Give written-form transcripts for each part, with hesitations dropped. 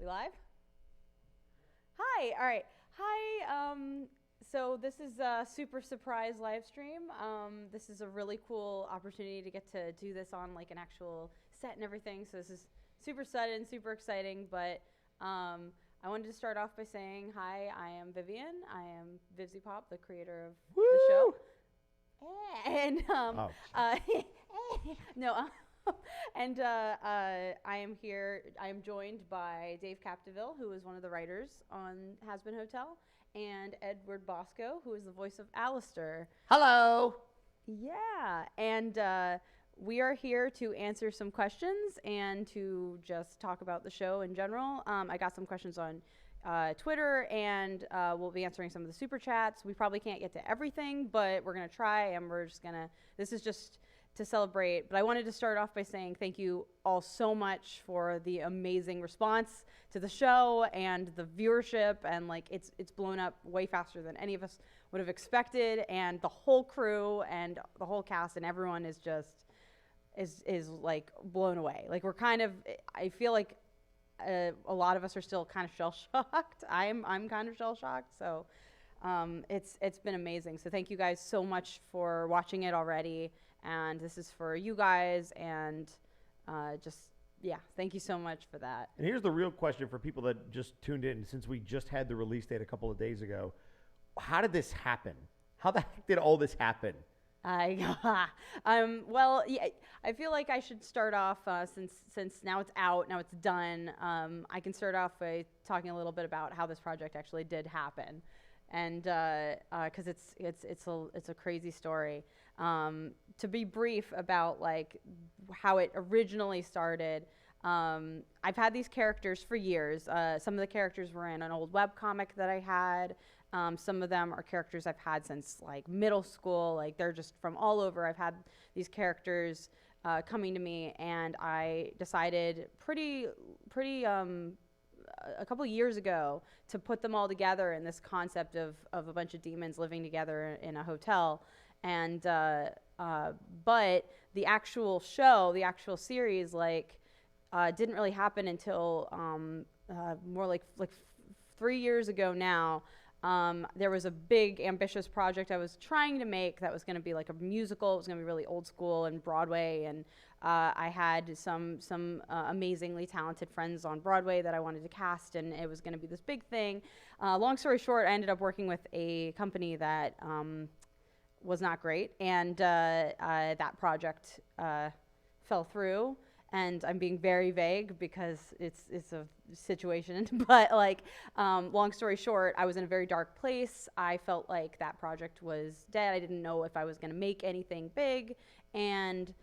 We live? Hi. All right. Hi. So this is a super surprise live stream. This is a really cool opportunity to get to do this on like an actual set and everything. So this is super sudden, super exciting. But I wanted to start off by saying hi. I am Vivian. I am Vivzy Pop, the creator of the show. And no. And I am here. I am joined by Dave Capdeville, who is one of the writers on HAZBIN Hotel, and Edward Bosco, who is the voice of Alistair. Hello. Yeah, and we are here to answer some questions and to just talk about the show in general. I got some questions on Twitter, and we'll be answering some of the super chats. We probably can't get to everything, but we're gonna try, and we're just gonna. This is just to celebrate, but I wanted to start off by saying thank you all so much for the amazing response to the show and the viewership, and like it's blown up way faster than any of us would have expected, and the whole crew and the whole cast and everyone is just is like blown away. Like we're kind of, I feel like a lot of us are still kind of shell shocked. I'm kind of shell shocked. So it's been amazing. So thank you guys so much for watching it already. And this is for you guys, and thank you so much for that. And here's the real question for people that just tuned in, since we just had the release date a couple of days ago. How did this happen? How the heck did all this happen? Well, yeah, I feel like I should start off since now it's out, now it's done. I can start off by talking a little bit about how this project actually did happen, and because it's a crazy story. To be brief about like how it originally started, I've had these characters for years. Some of the characters were in an old webcomic that I had. Some of them are characters I've had since like middle school. Like they're just from all over. I've had these characters coming to me, and I decided a couple years ago to put them all together in this concept of a bunch of demons living together in a hotel. And but the actual show, the actual series, like didn't really happen until more like 3 years ago now. There was a big ambitious project I was trying to make that was going to be like a musical. It was going to be really old school and Broadway, and I had some amazingly talented friends on Broadway that I wanted to cast, and it was going to be this big thing. Long story short, I ended up working with a company that was not great, and that project fell through. And I'm being very vague because it's a situation, but like, long story short, I was in a very dark place. I felt like that project was dead. I didn't know if I was gonna make anything big, and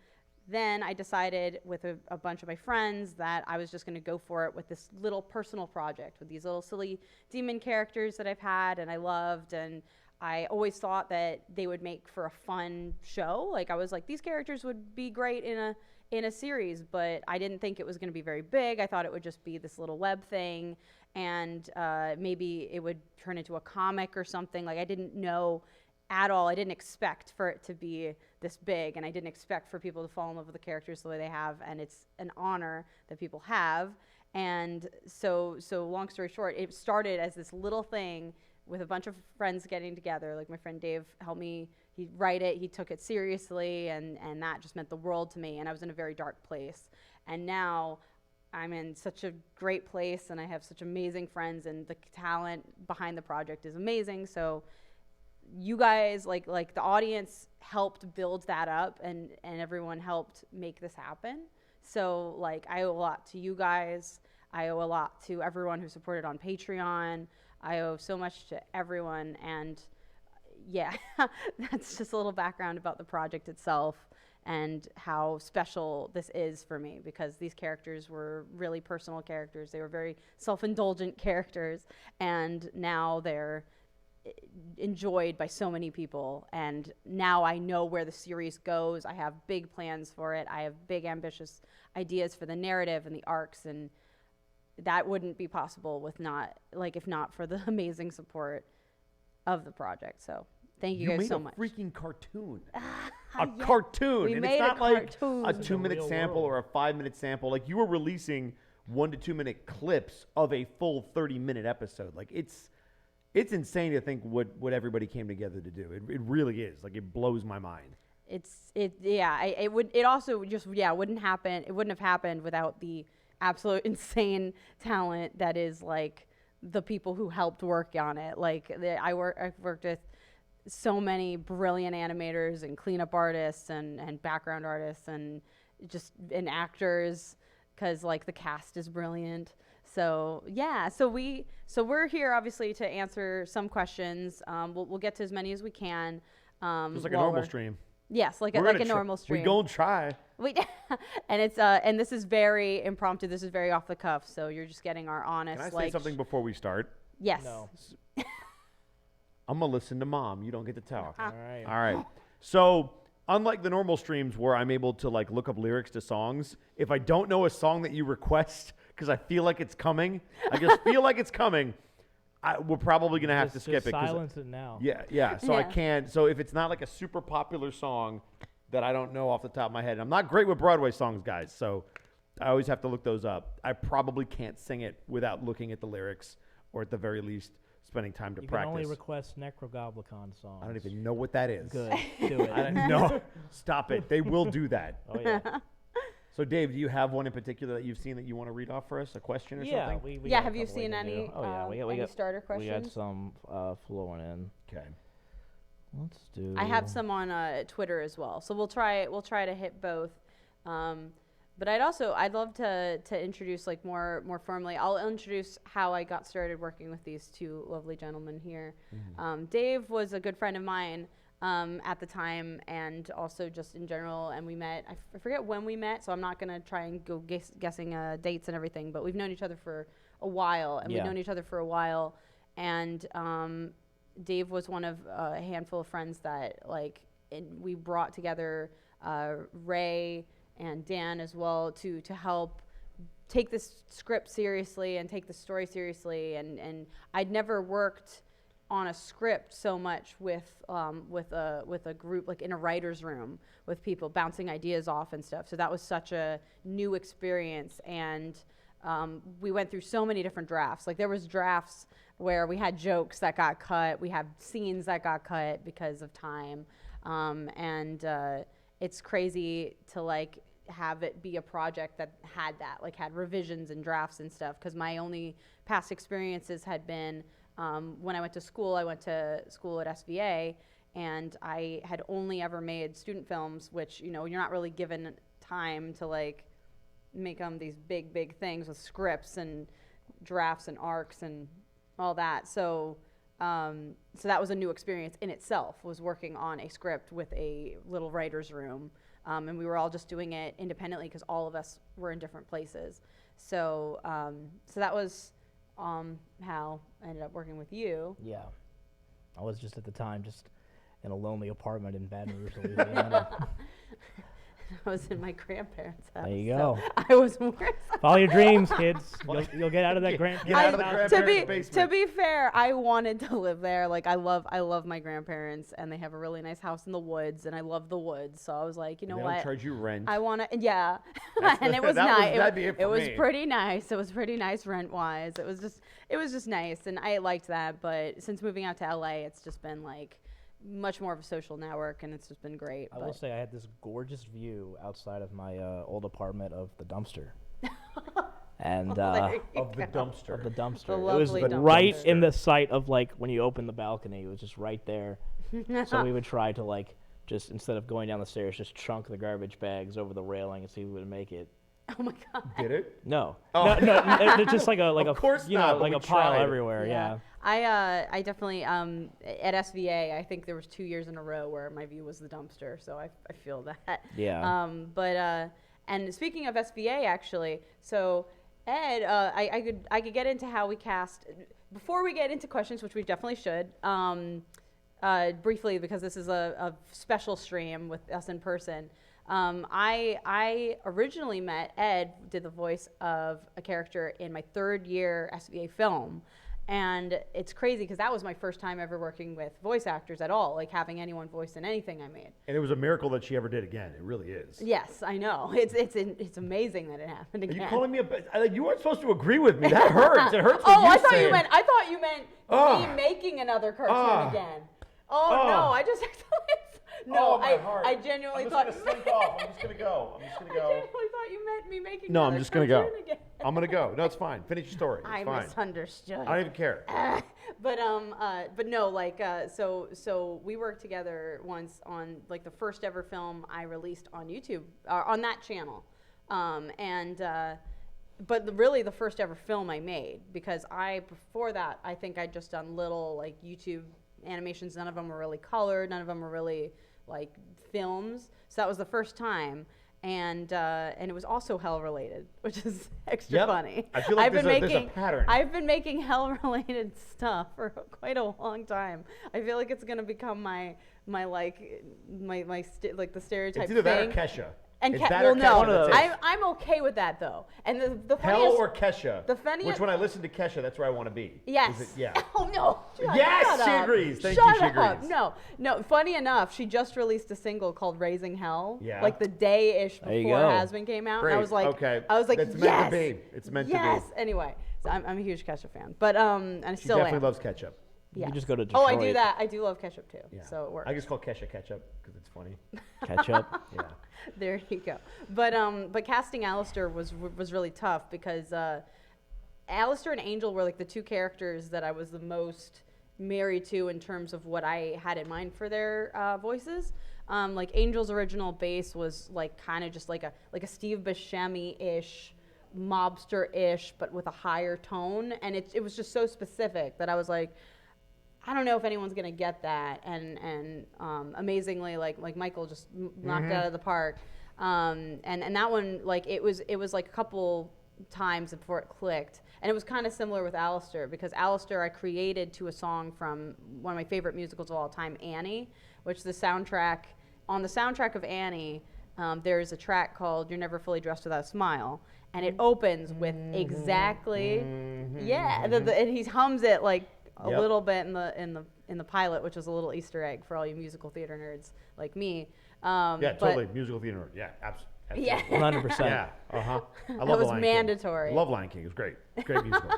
then I decided with a bunch of my friends that I was just gonna go for it with this little personal project with these little silly demon characters that I've had and I loved, and I always thought that they would make for a fun show. Like I was like, these characters would be great in a series, but I didn't think it was going to be very big. I thought it would just be this little web thing, and maybe it would turn into a comic or something. Like I didn't know at all. I didn't expect for it to be this big, and I didn't expect for people to fall in love with the characters the way they have, and it's an honor that people have. And so long story short, it started as this little thing with a bunch of friends getting together. Like my friend Dave helped me, he'd write it, he took it seriously, and that just meant the world to me, and I was in a very dark place. And now I'm in such a great place, and I have such amazing friends, and the talent behind the project is amazing. So you guys, like the audience helped build that up, and everyone helped make this happen. So like I owe a lot to you guys. I owe a lot to everyone who supported on Patreon. I owe so much to everyone, and yeah, that's just a little background about the project itself and how special this is for me, because these characters were really personal characters. They were very self-indulgent characters, and now they're enjoyed by so many people, and now I know where the series goes. I have big plans for it. I have big ambitious ideas for the narrative and the arcs, and that wouldn't be possible with if not for the amazing support of the project. So thank you guys so much. You made a freaking cartoon. Yeah. Cartoon. We and made it's not a like cartoon. a 2-minute sample or a 5-minute sample. Like you were releasing 1 to 2 minute clips of a full 30-minute episode. Like it's insane to think what everybody came together to do. It really is. Like it blows my mind. It also just wouldn't happen. It wouldn't have happened without the absolute insane talent that is like the people who helped work on it. Like I've worked with so many brilliant animators and cleanup artists and background artists and actors, because like the cast is brilliant. So we're here obviously to answer some questions. We'll get to as many as we can. Just like a normal stream. Yes, like a normal stream. We gonna try. And it's and this is very impromptu. This is very off the cuff. So you're just getting our honest. Can I say something before we start? Yes. No. I'm gonna listen to Mom. You don't get to talk. All right. All right. So unlike the normal streams where I'm able to like look up lyrics to songs, if I don't know a song that you request because I feel like it's coming, I just feel like it's coming, we're probably going to have to skip it. Silence it now. Yeah. So I can't. So if it's not like a super popular song that I don't know off the top of my head, I'm not great with Broadway songs, guys. So I always have to look those up. I probably can't sing it without looking at the lyrics, or at the very least spending time to practice. You can only request Necrogoblicon songs. I don't even know what that is. Good. Do it. I don't know. Stop it. They will do that. Oh, yeah. So, Dave, do you have one in particular that you've seen that you want to read off for us? A question or something? We yeah, got a have you couple we seen can do. any, Oh, yeah. We any got starter questions? We got some flowing in. Okay. Let's do... I have some on Twitter as well. So we'll try to hit both. But I'd love to introduce like more formally. I'll introduce how I got started working with these two lovely gentlemen here. Mm-hmm. Dave was a good friend of mine at the time, and also just in general. And we met. I forget when we met, so I'm not gonna try and go guessing dates and everything. But we've known each other for a while, and we've known each other for a while. And Dave was one of a handful of friends that we brought together Ray and Dan as well to help take this script seriously and take the story seriously. And I'd never worked on a script so much with a group, like in a writer's room with people bouncing ideas off and stuff. So that was such a new experience. And we went through so many different drafts. Like there was drafts where we had jokes that got cut. We had scenes that got cut because of time. It's crazy to have it be a project that had revisions and drafts and stuff, because my only past experiences had been when I went to school at SVA, and I had only ever made student films, which you're not really given time to make them these big things with scripts and drafts and arcs and all that. So that was a new experience in itself, was working on a script with a little writer's room. And we were all just doing it independently because all of us were in different places. So that was how I ended up working with you. Yeah. I was just at the time in a lonely apartment in Baton Rouge, Louisiana. I was in my grandparents' house. There you go. So I was Follow your dreams, kids. You'll get out of that grandparents' basement. To be fair, I wanted to live there. I love my grandparents, and they have a really nice house in the woods, and I love the woods. So I was like, they what? Don't charge you rent. I want to, yeah. And it was nice. That'd be it for was me. pretty nice. It was pretty nice rent-wise. It was just nice, and I liked that. But since moving out to LA, it's just been much more of a social network, and it's just been great. I will say I had this gorgeous view outside of my old apartment of the dumpster. And Of the dumpster. Of the dumpster. The It was lovely dumpster. right in the sight of when you open the balcony. It was just right there. So we would try to just instead of going down the stairs, just chunk the garbage bags over the railing and see who would make it. Oh my God. Did it? No. Oh. No, it's just of course not, but like we a pile tried. everywhere. Yeah. I definitely at SVA, I think there was 2 years in a row where my view was the dumpster, so I feel that. Yeah. And speaking of SVA, actually, so Ed, I could get into how we cast before we get into questions, which we definitely should. Briefly, because this is a special stream with us in person. I originally met Ed, did the voice of a character in my third year SVA film, And it's crazy because that was my first time ever working with voice actors at all, like having anyone voice in anything I made. And it was a miracle that she ever did again. It really is. Yes, I know. It's amazing that it happened Are again. you calling me you weren't supposed to agree with me. That hurts. It hurts when Oh, you I thought say you it. meant me making another cartoon again. Oh no, I just no, my heart. I genuinely I'm thought just gonna slink off. I'm just gonna go. I genuinely thought you meant me making No, another I'm just gonna go. cartoon again. I'm gonna go. No, it's fine. Finish your story. It's I fine. misunderstood. I don't even care. But no, like so we worked together once on like the first ever film I released on YouTube on that channel, but really the first ever film I made, because before that I think I'd just done little like YouTube animations. None of them were really colored. None of them were really like films. So that was the first time. And it was also hell related, which is extra funny. I feel like there's a pattern. I've been making hell related stuff for quite a long time. I feel like it's gonna become the stereotype It's either thing. that or Kesha. And It's that or well, Kesha, no, that's it. I'm okay with that though. And the Hell funniest, or Kesha. the funniest, Which when I listen to Kesha, that's where I want to be. yes. Is it, yeah. Oh no. Yes, shut she up. agrees. Thank Shut you, she up. agrees. No. Funny enough, she just released a single called "Raising Hell." Yeah. Like the day-ish There you before go. HAZBIN came out. Great. And I was like, okay. yes. It's meant to be. It's meant to be. Yes. Anyway, so I'm a huge Kesha fan, but and I She still definitely am. loves ketchup. You Yes. can just go to Oh, I do Detroit. that. I do love ketchup too. Yeah. So it works. I just call Kesha ketchup because it's funny. Ketchup. Yeah. There you go. But casting Alistair was really tough because Alistair and Angel were like the two characters that I was the most married to in terms of what I had in mind for their voices. Like Angel's original bass was like kind of just like a Steve Buscemi-ish, mobster-ish, but with a higher tone, and it was just so specific that I was like, I don't know if anyone's gonna get that, and amazingly, like Michael just knocked it out of the park, and that one, like it was like a couple times before it clicked, and it was kind of similar with Alistair, because Alistair I created to a song from one of my favorite musicals of all time, Annie, which the soundtrack of Annie, there's a track called "You're Never Fully Dressed Without a Smile," and it opens with exactly, and he hums it like a little bit in the pilot, which is a little Easter egg for all you musical theater nerds like me. Yeah, totally. Musical theater. Yeah, absolutely. Yeah. 100%. Yeah. I love That the was Lion mandatory. King. I love Lion King. It was great. Great musical.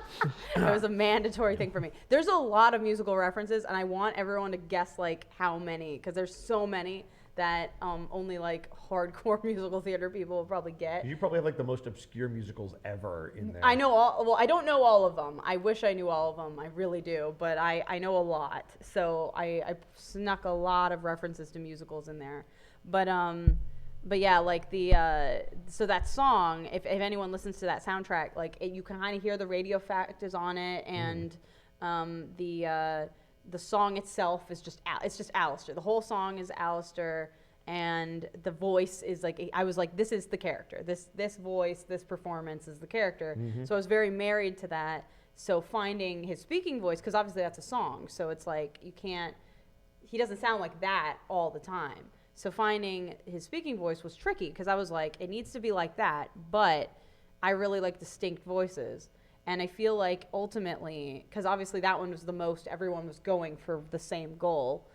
It was a mandatory thing for me. There's a lot of musical references, and I want everyone to guess like how many, because there's so many that only like hardcore musical theater people will probably get. You probably have like the most obscure musicals ever in there. I know all. Well, I don't know all of them. I wish I knew all of them. I really do, but I know a lot. So I snuck a lot of references to musicals in there. But yeah, like so that song, if anyone listens to that soundtrack, like you can kind of hear the radio factors on it, and the song itself is just Alistair. The whole song is Alistair, and the voice is like, I was like, this is the character. This voice, this performance is the character. So I was very married to that. So finding his speaking voice, because obviously that's a song, so it's like he doesn't sound like that all the time. So finding his speaking voice was tricky, because I was like, it needs to be like that, but I really like distinct voices. And I feel like ultimately, because obviously that one was the most, everyone was going for the same goal.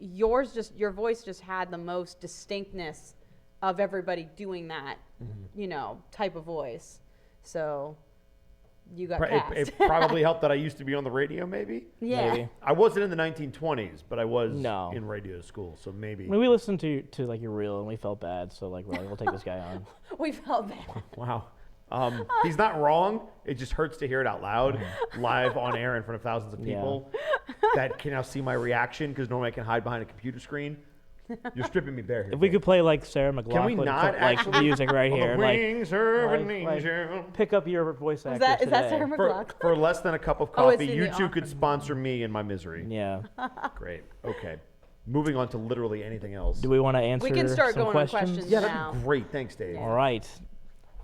Your voice just had the most distinctness of everybody doing that, type of voice. So you got cast. It probably helped that I used to be on the radio, maybe? Yeah. Maybe. I wasn't in the 1920s, but I was No. in radio school, so maybe. I mean, we listened to like your reel and we felt bad, so like we're like, we'll take this guy on. We felt bad. Wow. He's not wrong. It just hurts to hear it out loud, live on air in front of thousands of people that can now see my reaction, because normally I can hide behind a computer screen. You're stripping me bare here. If we could play like Sarah Can McLachlan, we not like actually? music right On here, the like wings of an like, angel. pick up your voice actor Is that today. Sarah McLachlan? For less than a cup of Oh, it's coffee, in you the two office. could sponsor me in my misery. Yeah. Great. Okay. Moving on to literally anything else. Do we want to answer We can start some going questions? on questions Yeah, now. that'd be great. Thanks, Dave. All right.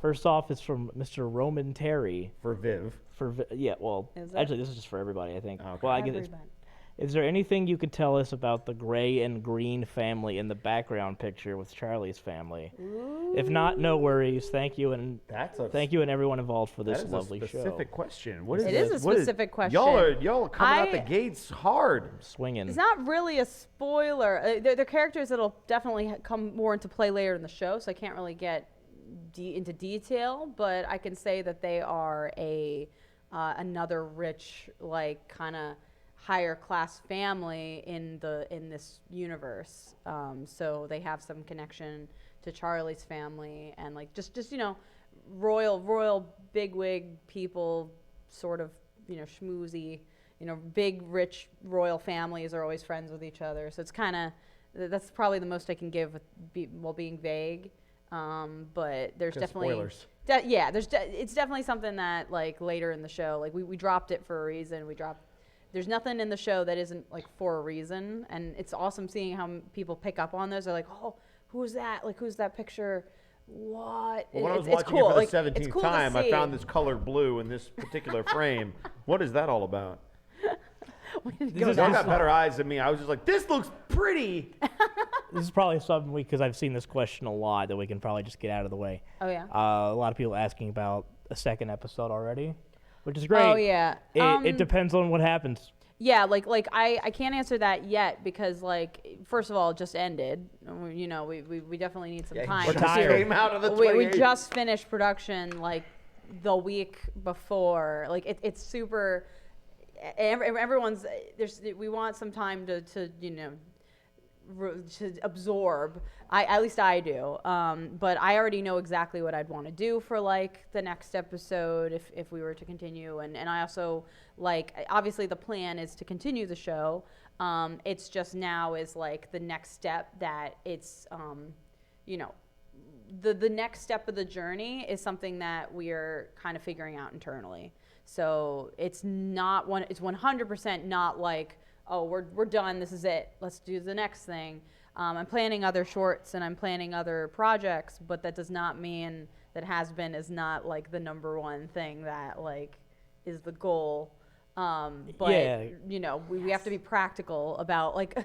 First off, it's from Mr. Roman Terry. For Viv. Well, Is it? actually, this is just for everybody, I think. Okay. Well, I guess Everybody. Is there anything you could tell us about the gray and green family in the background picture with Charlie's family? If not, no worries. Thank you and everyone involved for this lovely That is a specific show. question. What is It this? is a What specific question. Y'all are coming out the gates hard. Swinging. It's not really a spoiler. They're characters that'll definitely come more into play later in the show, so I can't really get into detail. But I can say that they are another rich, like kind of higher class family in this universe. So they have some connection to Charlie's family and like just royal bigwig people, sort of schmoozy, big rich royal families are always friends with each other. So it's kind of that's probably the most I can give while being vague. But there's definitely spoilers. It's definitely something that like later in the show, like we dropped it for a reason. There's nothing in the show that isn't like for a reason, and it's awesome seeing how people pick up on those. They're like, oh, who's that? Like, who's that picture? What? Well, when I was It's watching cool. it for the Like, it's 17th cool to time, I see. found this colored blue in this particular frame. What is that all about? Y'all got better eyes than me. I was just like, this looks pretty. This is probably something because I've seen this question a lot that we can probably just get out of the way. Oh yeah. A lot of people asking about a second episode already, which is great. Oh yeah. It depends on what happens. Yeah, like I can't answer that yet because like first of all it just ended. We definitely need some time. We're tired. Came out of the We 28th. just finished production like the week before. Like it's super. Everyone's we want some time to absorb. At least I do. But I already know exactly what I'd want to do for like the next episode if we were to continue. And I also like obviously the plan is to continue the show. It's just now is like the next step that it's the next step of the journey is something that we are kind of figuring out internally. So it's 100% not like, oh, we're done, this is it, let's do the next thing. I'm planning other shorts and I'm planning other projects, but that does not mean that HAZBIN is not like the number one thing that like is the goal. But Yeah. We have to be practical about like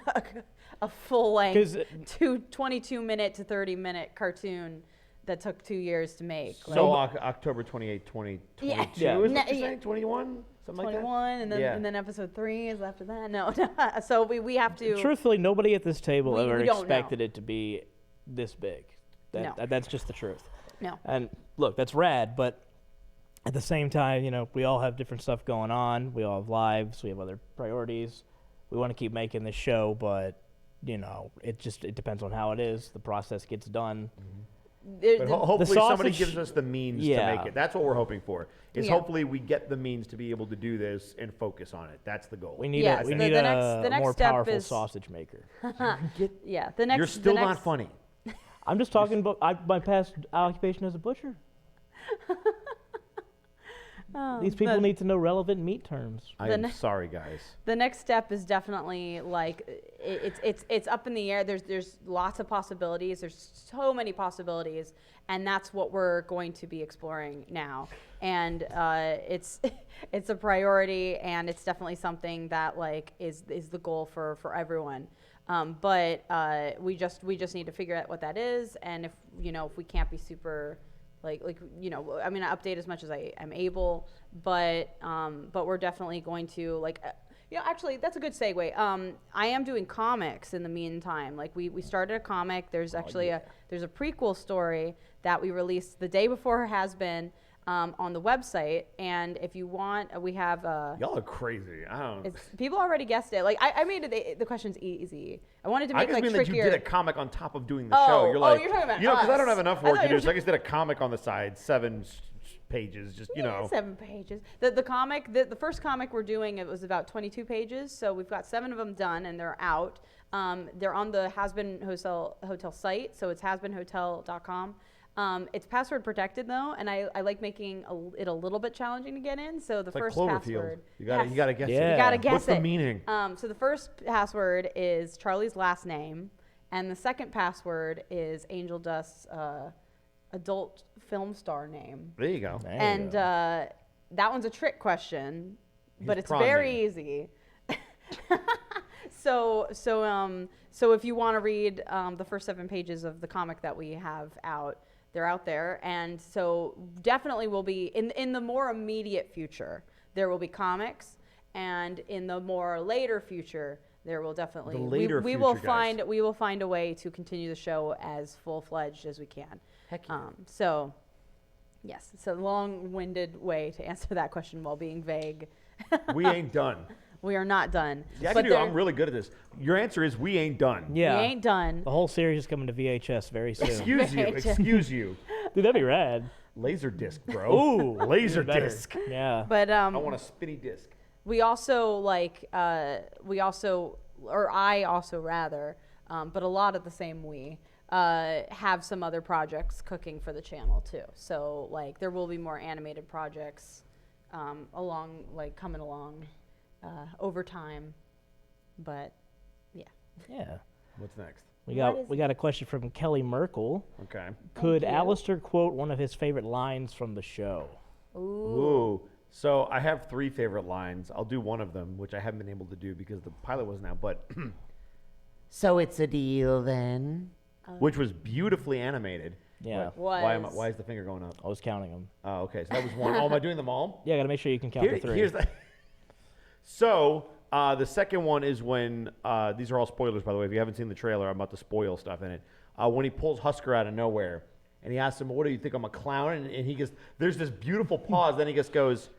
a full length 22-minute to 30-minute cartoon that took 2 years to make. So October 28th, 2022 Yeah. is what you're saying? 21? Something like that? 21, and then episode 3 is after that. No, so we have to. Truthfully, nobody at this table We ever don't expected know. it to be this big. No. That's just the truth. No. And look, that's rad, but at the same time, we all have different stuff going on. We all have lives. We have other priorities. We want to keep making this show, but it depends on how it is. The process gets done. But hopefully somebody sausage- gives us the means to Yeah. make it. That's what we're hoping for. Is Yeah. hopefully we get the means to be able to do this and focus on it. That's the goal. We need Yes, a the next more step powerful is- sausage maker. Yeah, the next. You're still the not next, funny. I'm just talking about my past occupation as a butcher. These people need to know relevant meat terms. I The am ne- sorry, guys. The next step is definitely like it's up in the air. There's lots of possibilities. There's so many possibilities, and that's what we're going to be exploring now. And it's it's a priority, and it's definitely something that like is the goal for everyone. But we just need to figure out what that is, and if we can't be super. I update as much as I am able, but we're definitely going to actually that's a good segue. I am doing comics in the meantime. Like we started a comic. There's actually there's a prequel story that we released the day before HAZBIN on the website, and if you want, we have Y'all are crazy. I don't. people already guessed it. Like I made it the questions easy. I wanted to I make just like mean trickier. that you did a comic on top of doing the Oh, show. You're oh, like, you're talking about because I don't us. have enough I work thought to you do, so I just did a comic on the side, 7 pages, just 7 pages. The comic, the first comic we're doing, it was about 22 pages. So we've got 7 of them done, and they're out. They're on the HAZBIN Hotel site, so it's hazbinhotel.com. It's password protected though, and I like making it a little bit challenging to get in. So the It's like first Cloverfield. password, You gotta guess Yeah. it. you gotta guess What's it. the meaning? So the first password is Charlie's last name, and the second password is Angel Dust's adult film star name. There you go. There you And go. that one's a trick question, but His it's prom very name. easy. So if you want to read the first 7 pages of the comic that we have out, they're out there, and so definitely will be in the more immediate future. There will be comics, and in the more later future, there will definitely we will find a way to continue the show as full-fledged as we can. Heck yeah. So yes, it's a long-winded way to answer that question while being vague. We ain't done. We are not done. Yeah, But I'm really good at this. Your answer is we ain't done. Yeah. We ain't done. The whole series is coming to VHS very soon. Excuse you. Dude, that'd be rad. Laser disc, bro. Ooh, Laser even better. disc. Yeah. But I want a spinny disc. we also I also rather, but a lot of the same have some other projects cooking for the channel too. So like there will be more animated projects coming along over time. But yeah. Yeah. What's next? We got a question from Kelly Merkel. Okay. Could you. Alistair quote one of his favorite lines from the show? Ooh. So I have 3 favorite lines. I'll do one of them, which I haven't been able to do because the pilot wasn't out. But so it's a deal then, which was beautifully animated. Yeah. Why is the finger going up? I was counting them. Oh, okay. So that was one. Oh, am I doing them all? Yeah, gotta make sure you can count to 3. Here's the. So the second one is when these are all spoilers, by the way. If you haven't seen the trailer, I'm about to spoil stuff in it. When he pulls Husker out of nowhere, and he asks him, "What do you think? I'm a clown?" And he goes, "There's this beautiful pause." Then he just goes,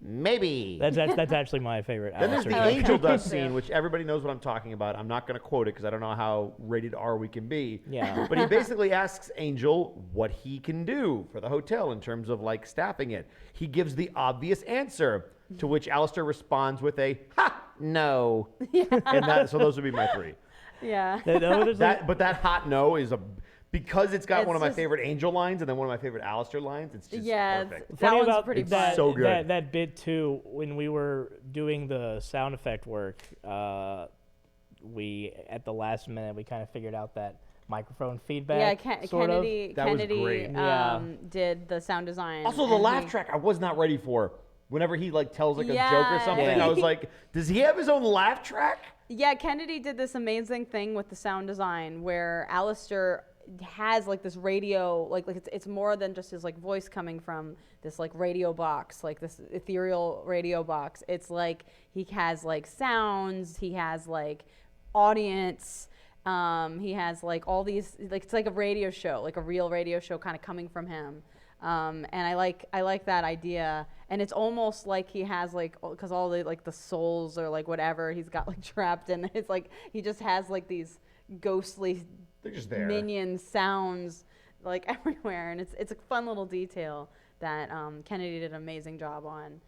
"Maybe." That's actually my favorite. Then there's Alistair the joke. angel dust scene, which everybody knows what I'm talking about. I'm not going to quote it because I don't know how rated R we can be. Yeah. But he basically asks Angel what he can do for the hotel in terms of like staffing it. He gives the obvious answer, to which Alistair responds with a "Ha, no." And so those would be my 3. Yeah. But that hot no is because it's got It's one of my just- favorite Angel lines and then one of my favorite Alistair lines. It's just perfect. That Funny one's about pretty that, fun. So good. That bit too, when we were doing the sound effect work, we at the last minute we kind of figured out that microphone feedback. Yeah, sort of. That was Kennedy great. Yeah. did the sound design. Also, the and laugh track I was not ready for. Whenever he like tells like a joke or something, Yeah. I was like, does he have his own laugh track? Yeah, Kennedy did this amazing thing with the sound design where Alistair has like this radio, like it's more than just his like voice coming from this like radio box, like this ethereal radio box. It's like he has like sounds, he has like audience, he has like all these, like it's like a radio show, like a real radio show kind of coming from him. And I like that idea, and it's almost like he has like, because all the like the souls or like whatever he's got like trapped in, it's like he just has like these ghostly They're just there. minion sounds like everywhere, and it's a fun little detail that Kennedy did an amazing job on.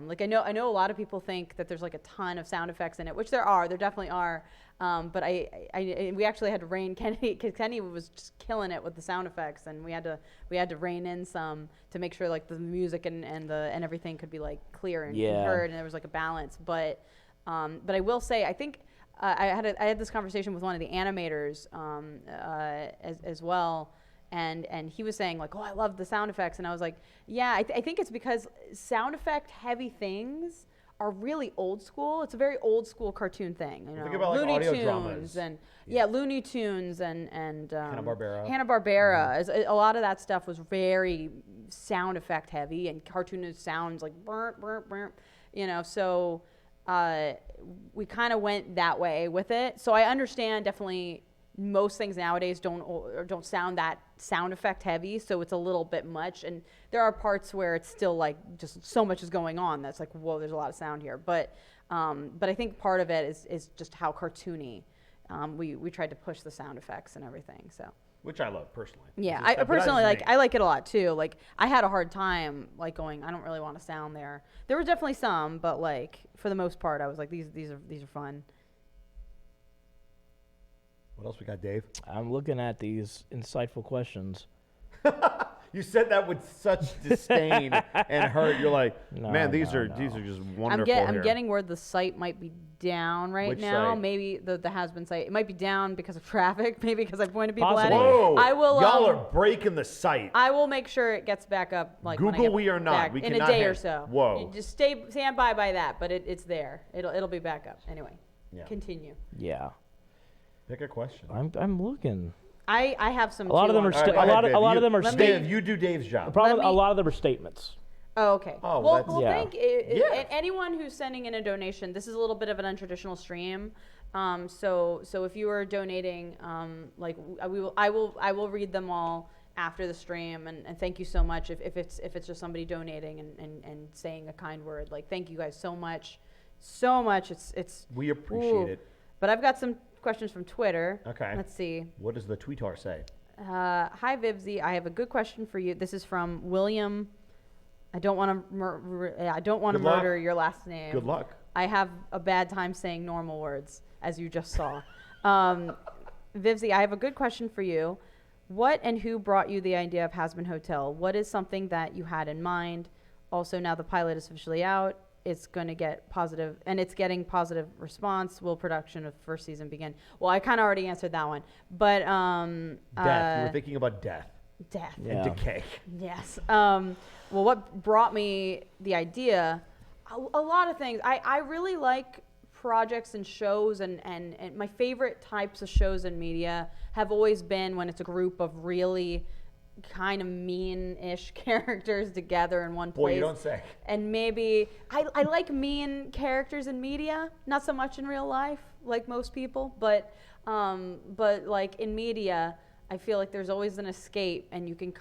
Like I know a lot of people think that there's like a ton of sound effects in it, which there definitely are. But we actually had to rein Kennedy, because Kennedy was just killing it with the sound effects, and we had to rein in some to make sure like the music and everything could be like clear and heard, and there was like a balance. But I will say, I think I had this conversation with one of the animators as well. And he was saying like, oh, I love the sound effects, and I was like, yeah, I think it's because sound effect heavy things are really old school. It's a very old school cartoon thing. You know, Think about like Looney audio Tunes dramas. and Looney Tunes and Hanna-Barbera. Hanna-Barbera. A lot of that stuff was very sound effect heavy, and cartoonist sounds like burp burp burp. You know, so we kind of went that way with it. So I understand definitely. Most things nowadays don't sound that sound effect heavy, so it's a little bit much. And there are parts where it's still like just so much is going on that's like, whoa, there's a lot of sound here. But I think part of it is just how cartoony we tried to push the sound effects and everything. So. Which I love personally. Yeah, I personally I like it a lot too. Like I had a hard time like going, I don't really want to sound there. There were definitely some, but like for the most part, I was like, these are fun. What else we got, Dave? I'm looking at these insightful questions. You said that with such disdain and hurt. You're like, man, these are just wonderful. I'm getting where the site might be down right Which now. site? Maybe the HAZBIN site. It might be down because of traffic. Maybe because I pointed people Possibly. at it. Whoa! I will. Y'all are breaking the site. I will make sure it gets back up. Like when I Google, get we are not. back We in a cannot day or have- so. Whoa. You just stand by that, but it's there. It'll be back up anyway. Yeah. continue. Yeah. Pick a question. I'm looking. I have some. A lot too of them are on- All right, sta- go a ahead, lot of Viv. a lot of them are Let me- Dave, statements. you do Dave's The job. problem, Let a me- lot of them are statements. Oh, okay. Oh, well, that's- Yeah. thank Yeah. anyone who's sending in a donation. This is a little bit of an untraditional stream. So if you are donating, like I will read them all after the stream, and thank you so much if it's just somebody donating and saying a kind word. Like, thank you guys so much. It's We appreciate it. But I've got some questions from Twitter. Okay. Let's see. What does the tweetar say? Hi Vivzy, I have a good question for you. This is from William. I don't want to Good luck. murder your last name. Good luck. I have a bad time saying normal words, as you just saw. Vivzy, I have a good question for you. What and who brought you the idea of HAZBIN Hotel? What is something that you had in mind? Also, now the pilot is officially out. It's going to get positive, and it's getting positive response. Will production of first season begin? Well, I kind of already answered that one, but Death. You were thinking about death death. Yeah. and decay. Yes. Well, what brought me the idea? A lot of things. I really like projects and shows, and my favorite types of shows and media have always been when it's a group of really kind of mean-ish characters together in one place. Boy, you don't say. And maybe I like mean characters in media, not so much in real life, like most people, but like in media, I feel like there's always an escape, and you can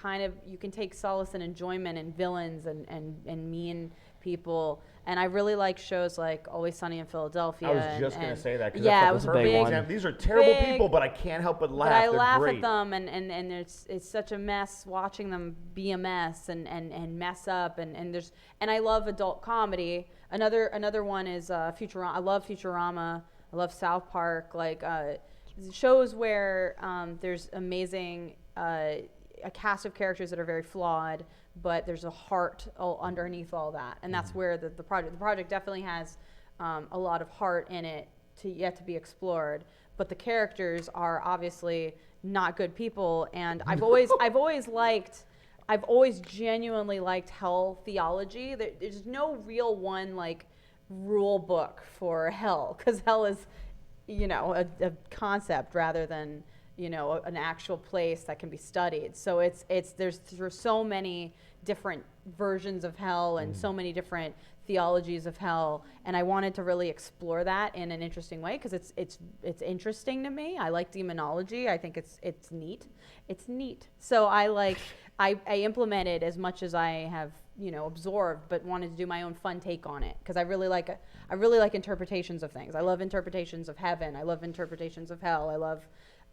take solace and enjoyment in villains and mean people. And I really like shows like Always Sunny in Philadelphia. I was just going to say that. 'Cause Yeah, that's it like was a a big perfect one. example. These are terrible Big- people, but I can't help but laugh. But I They're laugh great. at them, and it's such a mess watching them be a mess and mess up, and I love adult comedy. Another one is Futurama. I love Futurama. I love South Park. Like shows where there's amazing a cast of characters that are very flawed, but there's a heart underneath all that, and that's where the project definitely has a lot of heart in it yet to be explored. But the characters are obviously not good people, and I've always genuinely liked hell theology. There's no real one like rule book for hell, because hell is, a concept rather than an actual place that can be studied. So there's so many different versions of hell and so many different theologies of hell, and I wanted to really explore that in an interesting way, because it's interesting to me. I like demonology. I think it's neat. So I implemented as much as I have absorbed, but wanted to do my own fun take on it, because I really like interpretations of things. I love interpretations of heaven. I love interpretations of hell. I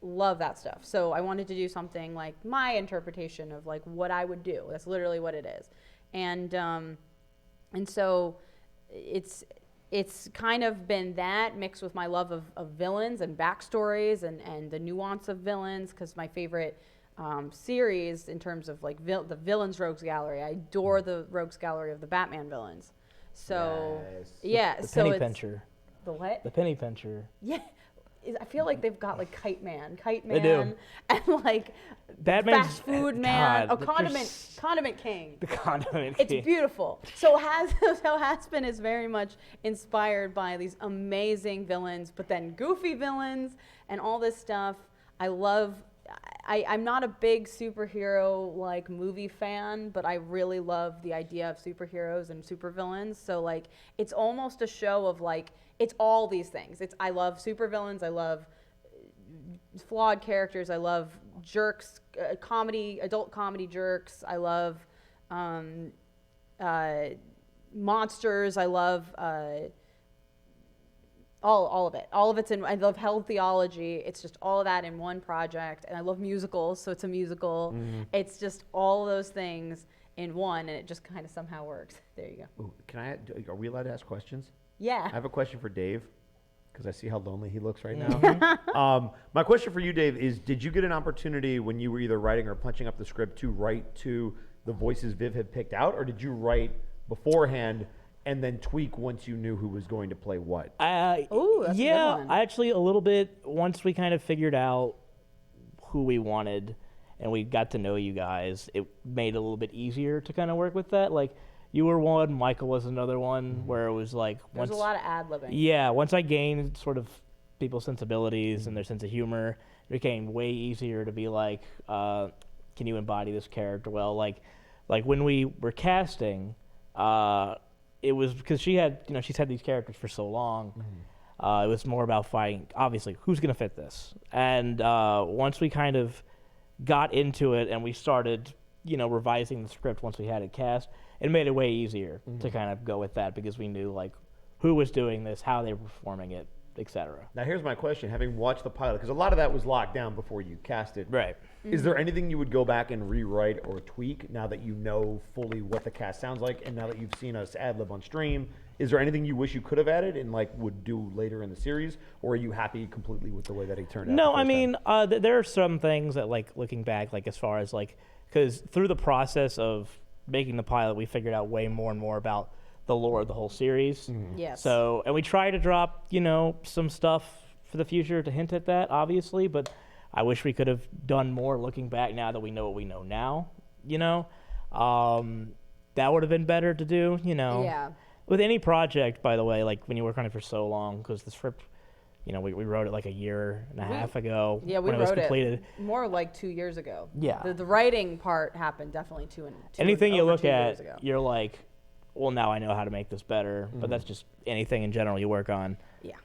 love that stuff. So I wanted to do something like my interpretation of like what I would do. That's literally what it is. And so it's kind of been that mixed with my love of villains and backstories and the nuance of villains, because my favorite series in terms of like the villains rogues gallery, I adore the rogues gallery of the Batman villains. So Yes. yeah, The so penny it's pincher. the what? The penny pincher. Yeah, I feel like they've got like Kite Man, They do. and like Batman's Fast Food Man, God, Condiment King. The condiment It's king. beautiful. So HAZBIN is very much inspired by these amazing villains, but then goofy villains and all this stuff. I'm not a big superhero like movie fan, but I really love the idea of superheroes and supervillains. So like it's almost a show of like it's all these things. I love supervillains, I love flawed characters, I love jerks, adult comedy jerks, I love monsters, I love all of it. All of it's in. I love hell theology. It's just all of that in one project, and I love musicals, so it's a musical. It's just all those things in one, and it just kind of somehow works. There you go. Ooh, are we allowed to ask questions? Yeah. I have a question for Dave, because I see how lonely he looks right now. My question for you, Dave, is did you get an opportunity when you were either writing or punching up the script to write to the voices Viv had picked out, or did you write beforehand and then tweak once you knew who was going to play what? Ooh, that's a good yeah, one. actually a little bit. Once we kind of figured out who we wanted and we got to know you guys, it made it a little bit easier to kind of work with that. Like, you were one, Michael was another one, where it was like There's a lot of ad-libbing. Yeah, once I gained sort of people's sensibilities and their sense of humor, it became way easier to be like, can you embody this character well? Like when we were casting, it was because she's had these characters for so long. It was more about finding, obviously, who's going to fit this. And once we kind of got into it and we started, revising the script once we had it cast, it made it way easier to kind of go with that because we knew, like, who was doing this, how they were performing it, etc. Now, here's my question. Having watched the pilot, because a lot of that was locked down before you cast it. Right. Is there anything you would go back and rewrite or tweak now that you know fully what the cast sounds like and now that you've seen us ad-lib on stream? Is there anything you wish you could have added and like would do later in the series, or are you happy completely with the way that he turned out? No, I mean, there are some things that, like, looking back, like, as far as, like, because through the process of making the pilot, we figured out way more and more about the lore of the whole series. Yes. So, and we try to drop, some stuff for the future to hint at that, obviously, but I wish we could have done more looking back now that we know what we know now, that would have been better to do, Yeah. With any project, by the way, like when you work on it for so long, because the script, we wrote it like a year and a half ago. Yeah, we when it was wrote completed. it more like 2 years ago. Yeah. The writing part happened definitely Anything you over look 2 years at, ago. you're like, well, now I know how to make this better. But that's just anything in general you work on. Yeah.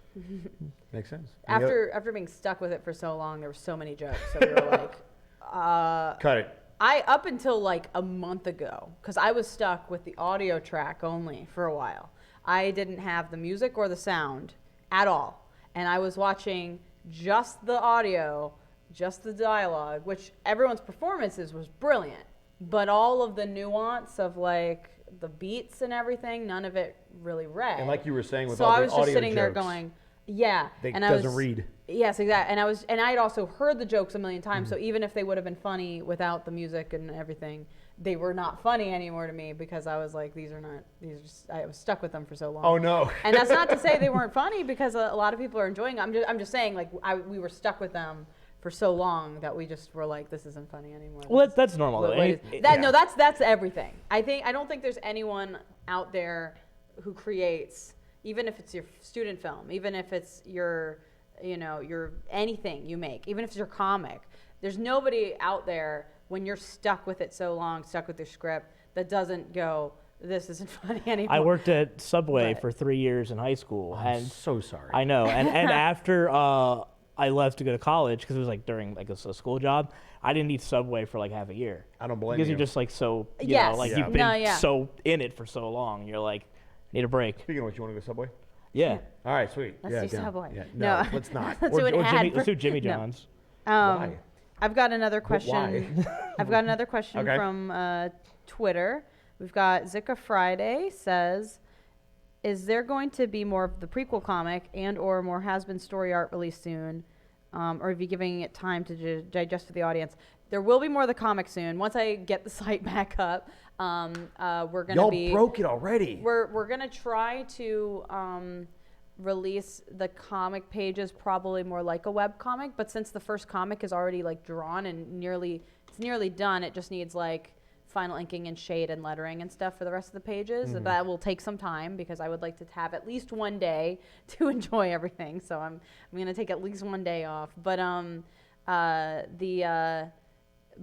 Makes sense. After being stuck with it for so long, there were so many jokes. So we were like, Cut it. up until like a month ago, because I was stuck with the audio track only for a while. I didn't have the music or the sound at all. And I was watching just the audio, just the dialogue, which everyone's performances was brilliant. But all of the nuance of like the beats and everything, none of it really read. And like you were saying with so all I the was just audio sitting there jokes, going, yeah. It and I doesn't was, read. Yes, exactly. And I had also heard the jokes a million times. So even if they would have been funny without the music and everything, they were not funny anymore to me because I was like, I was stuck with them for so long. Oh no. And that's not to say they weren't funny because a lot of people are enjoying them. I'm just saying like we were stuck with them for so long that we just were like, this isn't funny anymore. Well, that's normal. Though. No, that's everything. I don't think there's anyone out there who creates, even if it's your student film, even if it's your anything you make, even if it's your comic, there's nobody out there when you're stuck with it so long, stuck with your script, that doesn't go, this isn't funny anymore. I worked at Subway for 3 years in high school. I'm so sorry. I know. And after I left to go to college, because it was like during like a school job, I didn't eat Subway for like half a year. I don't blame you. Because you're just like so, Yes. like Yeah. you've been No, yeah. so in it for so long. You're like, need a break. Speaking of which, you want to go Subway? Yeah. All right, sweet. Let's do down. Subway. Yeah. No. No, let's not. Let's do an ad. Let's do Jimmy No. John's. Why? I've got another question. why? I've got another question Okay. from Twitter. We've got Zika Friday says, is there going to be more of the prequel comic and or more HAZBIN story art released soon? Or are you giving it time to digest for the audience? There will be more of the comic soon. Once I get the site back up, we're going to be... Y'all broke it already. We're going to try to release the comic pages probably more like a web comic, but since the first comic is already like drawn and nearly done, it just needs like final inking and shade and lettering and stuff for the rest of the pages. That will take some time because I would like to have at least one day to enjoy everything. So I'm going to take at least one day off. But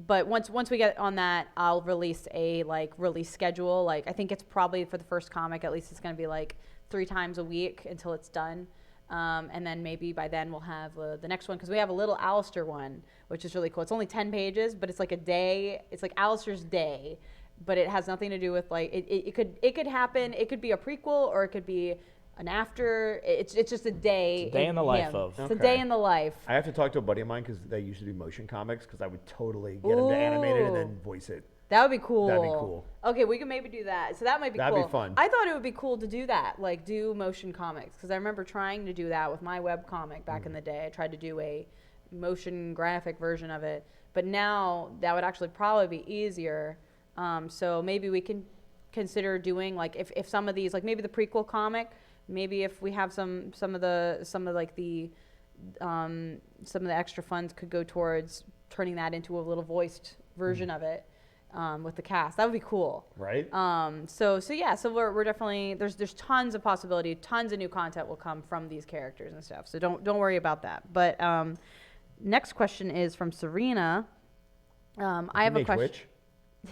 but once we get on that, I'll release a release schedule. Like I think it's probably for the first comic, at least it's going to be like 3 times a week until it's done. And then maybe by then we'll have the next one, because we have a little Alistair one, which is really cool. It's only 10 pages, but it's like a day. It's like Alistair's day, but it has nothing to do with like it could happen. It could be a prequel or it could be an after. It's just a day. It's a day in the life of. It's a day in the life. I have to talk to a buddy of mine because they used to do motion comics because I would totally get him to animate it and then voice it. That would be cool. That'd be cool. Okay, we can maybe do that. So that might be That'd cool. be fun. I thought it would be cool to do that, like do motion comics, because I remember trying to do that with my web comic back in the day. I tried to do a motion graphic version of it, but now that would actually probably be easier. So maybe we can consider doing like if some of these, like maybe the prequel comic, maybe if we have some of the extra funds could go towards turning that into a little voiced version of it. with the cast. That would be cool. Right? So we're definitely there's tons of possibility, tons of new content will come from these characters and stuff. So don't worry about that. But next question is from Serena. I have a Teenage question. Witch?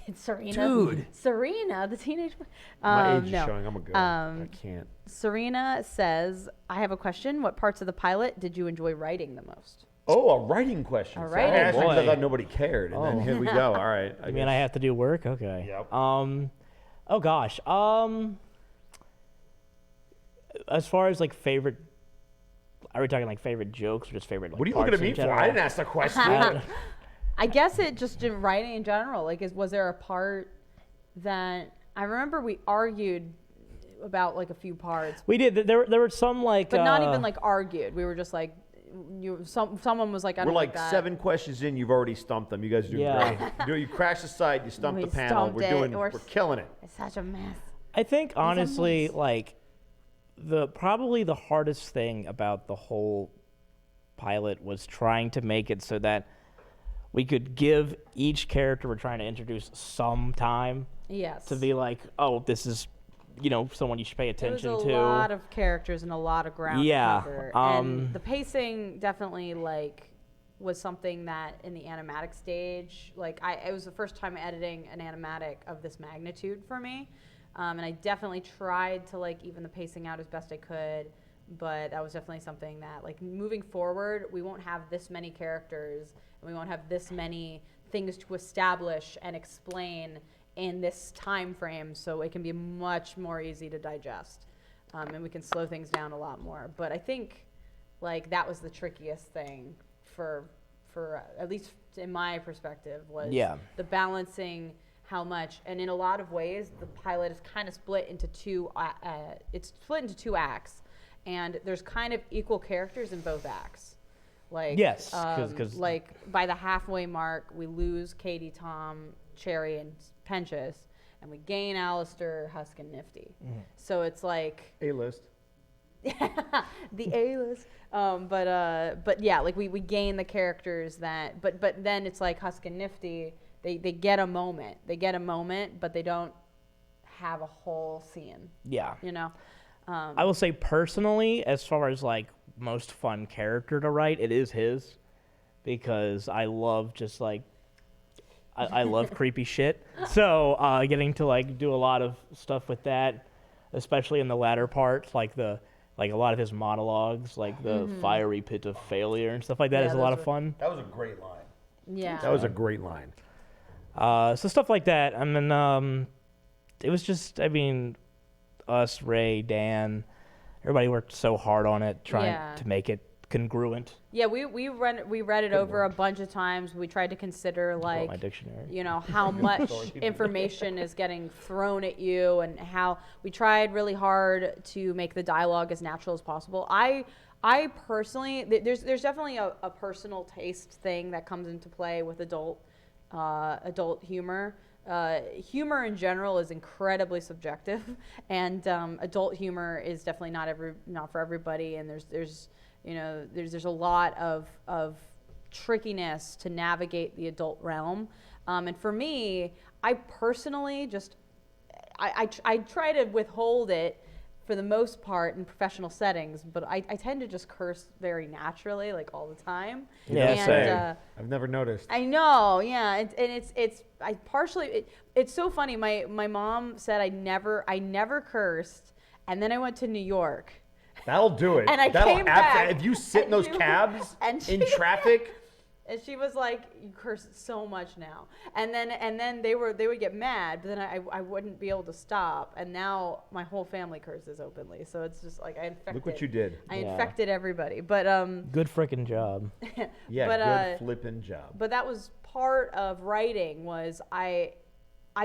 It's Serena. Dude. Serena, the teenage. My age is no. showing. I'm a girl. I can't. Serena says, "I have a question. What parts of the pilot did you enjoy writing the most?" Oh, a writing question. A So writing I asked because I boy. thought nobody cared, and then here we go. All right. I mean, I have to do work. Okay. Yep. Oh gosh. As far as like favorite, are we talking like favorite jokes or just favorite? Like, What are you looking at parts in me for? general? I didn't ask the question. I guess it just in writing in general. Like, was there a part that I remember we argued about like a few parts, We did. There were some like. but not even like argued. We were just like, someone was like, I We're don't like that. 7 questions in. You've already stumped them. You guys are doing Yeah. great. You crashed the site. You stumped We the panel. stumped We're it. doing. We're We're killing it. It's such a mess. I think honestly, mess. like probably the hardest thing about the whole pilot was trying to make it so that we could give each character we're trying to introduce some time Yes. to be like, oh, this is, someone you should pay It was attention a to. lot of characters and a lot of ground Yeah, to cover. And the pacing definitely like was something that in the animatic stage, like it was the first time editing an animatic of this magnitude for me. And I definitely tried to like even the pacing out as best I could, but that was definitely something that like moving forward, we won't have this many characters and we won't have this many things to establish and explain in this time frame, so it can be much more easy to digest, and we can slow things down a lot more. But I think like that was the trickiest thing for at least in my perspective was the balancing how much, and in a lot of ways the pilot is kind of split into two acts, and there's kind of equal characters in both acts. Like Yes, 'cause like by the halfway mark we lose Katie, Tom, Cherry, and Penchus, and we gain Alistair, Husk, and Nifty. So it's like A-list. the A-list. But yeah, like we gain the characters that, but then it's like Husk and Nifty, they get a moment. They get a moment, but they don't have a whole scene. Yeah. I will say personally, as far as like most fun character to write, it is his, because I love just like I love creepy shit. So getting to like do a lot of stuff with that, especially in the latter parts, like a lot of his monologues, like the fiery pit of failure and stuff like that, Yeah, is a lot those of fun. That was a great line. Yeah. That was a great line. So stuff like that. I mean, it was just, I mean, us, Ray, Dan, everybody worked so hard on it, trying to make it congruent. Yeah, we read it over a bunch of times. We tried to consider like my dictionary. how much information is getting thrown at you, and how we tried really hard to make the dialogue as natural as possible. I personally, there's definitely a personal taste thing that comes into play with adult humor. Humor in general is incredibly subjective, and adult humor is definitely not for everybody. And there's a lot of trickiness to navigate the adult realm. And for me, I personally I try to withhold it for the most part in professional settings, but I tend to just curse very naturally, like all the time. Yeah, and, same. I've never noticed. I know, yeah, and it's so funny. My mom said I never cursed, and then I went to New York. That'll do it. And I That'll came back, if you sit in and those she- cabs and in she- traffic. And she was like, "You curse so much now," and then they would get mad, but then I wouldn't be able to stop, and now my whole family curses openly, so it's just like I infected. Look what you did. I Yeah. infected everybody, but Good frickin' job. Yeah, but, good flipping job. But that was part of writing. Was I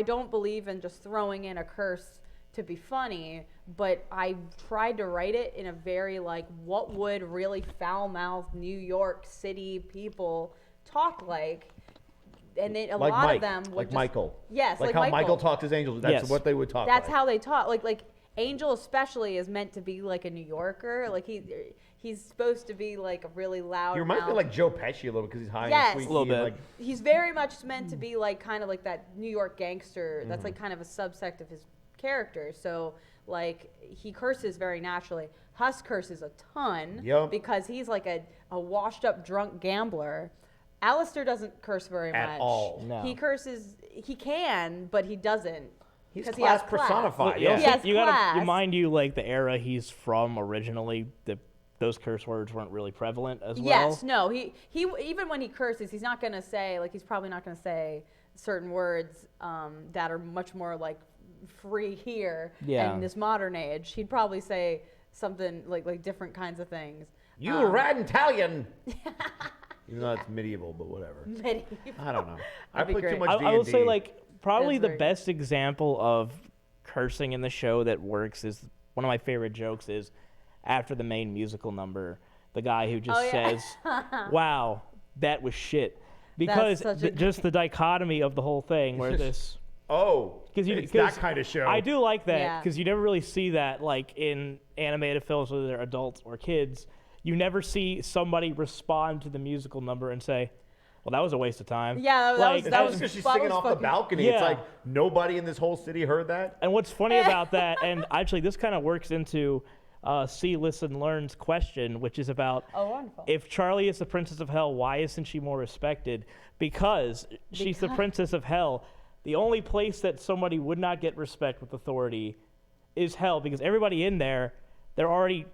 don't believe in just throwing in a curse to be funny, but I tried to write it in a very like, what would really foul-mouthed New York City people talk like? And then a Like lot Mike, of them would like just, Michael. Yes, Like like how Michael. Michael talks his angels. That's Yes. what they would talk That's like. how they talk. Like, Angel especially is meant to be like a New Yorker. Like he's supposed to be like a really loud. He reminds me of like Joe Pesci a little because he's high Yes. and squeaky. A little bit. And like, He's very much meant to be like kind of like that New York gangster. That's like kind of a subsect of his character. So like he curses very naturally. Huss curses a ton because he's like a washed up drunk gambler. Alistair doesn't curse very much. At all. No. He curses. He can, but he doesn't. he's 'cause class he has class. personified. Yeah, He has you gotta class. mind you, like the era he's from originally, those curse words weren't really prevalent as well. Yes, no. He even when he curses, he's not gonna say like he's probably not gonna say certain words that are much more like free here in this modern age. He'd probably say something like different kinds of things. You rad Italian. Even though it's medieval, but whatever. Medieval. I don't know. I That'd be played too great. much D&D. I will say, like, probably That's the very best example of cursing in the show that works is one of my favorite jokes is after the main musical number, the guy who just says, "Wow, that was shit," because such a just the dichotomy of the whole thing, where just- this. it's that kind of show. I do like that Yeah. because you never really see that like in animated films, whether they're adults or kids. You never see somebody respond to the musical number and say, "Well, that was a waste of time." Yeah, that like, was- That was because she's singing off the fucking- balcony. Yeah. It's like nobody in this whole city heard that. And what's funny about that, and actually this kind of works into See, Listen, Learn's question, which is about Oh, wonderful. if Charlie is the princess of hell, why isn't she more respected? Because she's the princess of hell. The only place that somebody would not get respect with authority is hell, because everybody in there, they're already,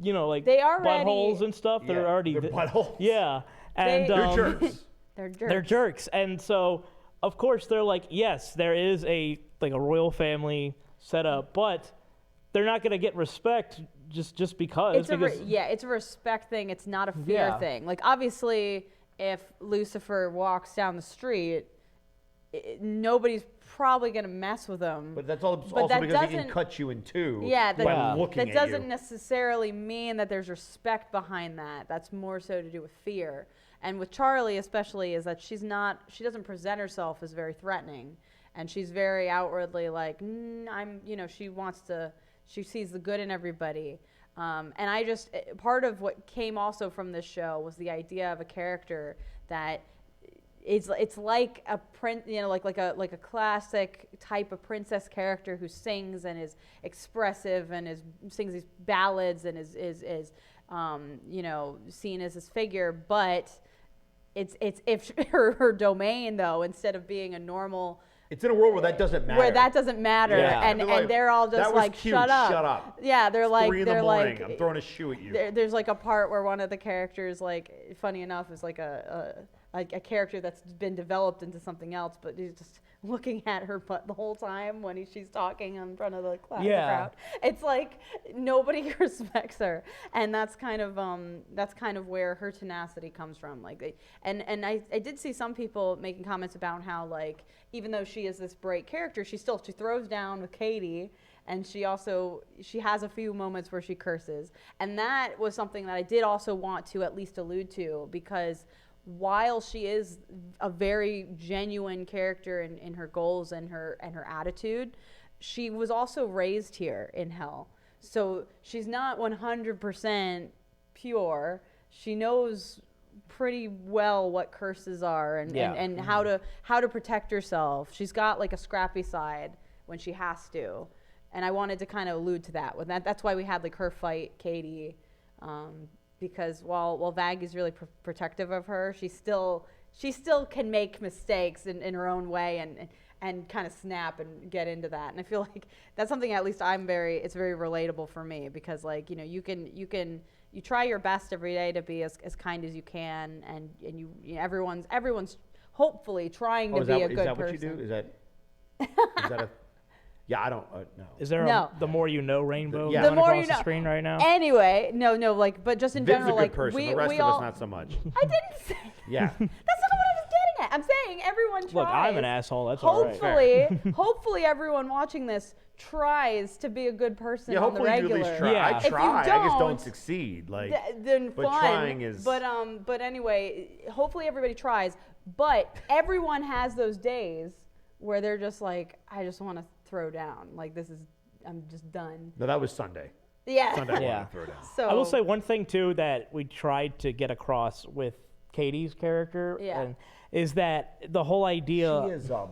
like They already- buttholes and stuff. They're already They're buttholes. Yeah, and They're jerks. They're jerks. they're jerks, and so of course they're like, yes, there is a royal family setup, but they're not going to get respect just because. It's because it's a respect thing. It's not a fear Yeah. thing. Like obviously, if Lucifer walks down the street, nobody's probably gonna mess with him. But that's also that because he can doesn't- cut you in two Yeah, by Yeah. looking that at doesn't you. necessarily mean that there's respect behind that. That's more so to do with fear. And with Charlie especially is that she doesn't present herself as very threatening, and she's very outwardly like, she sees the good in everybody. And part of what came also from this show was the idea of a character that it's like a like a classic type of princess character who sings and is expressive and sings these ballads and is seen as this figure, but it's if her domain though, instead of being a normal. It's in a world where that doesn't matter. Where that doesn't matter, Yeah. and they're all "That just was like, cute, shut up. shut up." Yeah, they're It's like, 3 in the they're morning. like, I'm throwing a shoe at you. there's like a part where one of the characters, like, funny enough, is like a character that's been developed into something else, but he's just looking at her butt the whole time when she's talking in front of the Yeah. crowd. It's like nobody respects her, and that's kind of where her tenacity comes from. Like, and I did see some people making comments about how, like, even though she is this bright character, she throws down with Katie. And she has a few moments where she curses. And that was something that I did also want to at least allude to, because while she is a very genuine character in her goals and her attitude, she was also raised here in hell. So she's not 100% pure. She knows pretty well what curses are and how to protect herself. She's got like a scrappy side when she has to. And I wanted to kind of allude to that. That's why we had like her fight Katie, because while Vag is really protective of her, she still can make mistakes in her own way and kind of snap and get into that. And I feel like that's something at least it's very relatable for me, because like, you try your best every day to be as kind as you can, and everyone's hopefully trying to be a good person. Is that what you do? Is that a... Yeah, I don't know. Is there No. the more you know rainbow Yeah. going The more across you the know. screen right now? Anyway, no, like, but just in Viv's general, a good like, person. we The rest of all, us, not so much. I didn't say Yeah. that's not what I was getting at. I'm saying everyone tries. Look, I'm an asshole. That's all right. Hopefully everyone watching this tries to be a good person Yeah, on the hopefully you regular. at least try. Yeah. I If you try. I just don't don't, succeed. Like, Then but fun. trying is... But anyway, hopefully everybody tries. But everyone has those days where they're just like, I just want to throw down. Like, this is just done. No, that was Sunday. Yeah. Sunday I Yeah. wanted to throw down. So I will say one thing too that we tried to get across with Katie's character, Yeah. and is that the whole idea. She is a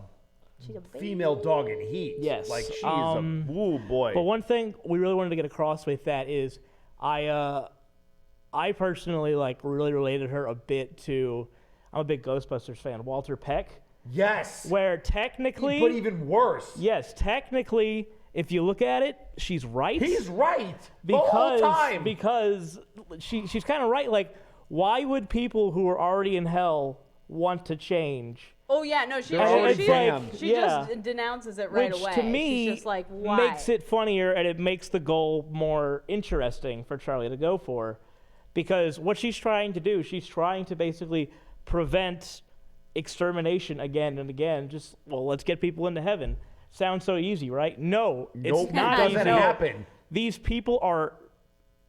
she's a baby. female dog in heat. Yes, Like, she is a, ooh, boy. But one thing we really wanted to get across with that is, I personally like really related her a bit to. I'm a big Ghostbusters fan, Walter Peck, Yes. where technically, But even worse. yes, technically, if you look at it, she's right. He's right. The whole time. Because she's kind of right. Like, why would people who are already in hell want to change? Oh yeah, no, she They're already she, damned. she Yeah. just denounces it right Which away. to me She's just like, why? makes it funnier, and it makes the goal more interesting for Charlie to go for, because what she's trying to do, she's trying to basically prevent extermination again and again. Just, well, let's get people into heaven. Sounds so easy, right? No, Nope, it's not it doesn't easy. happen. These people are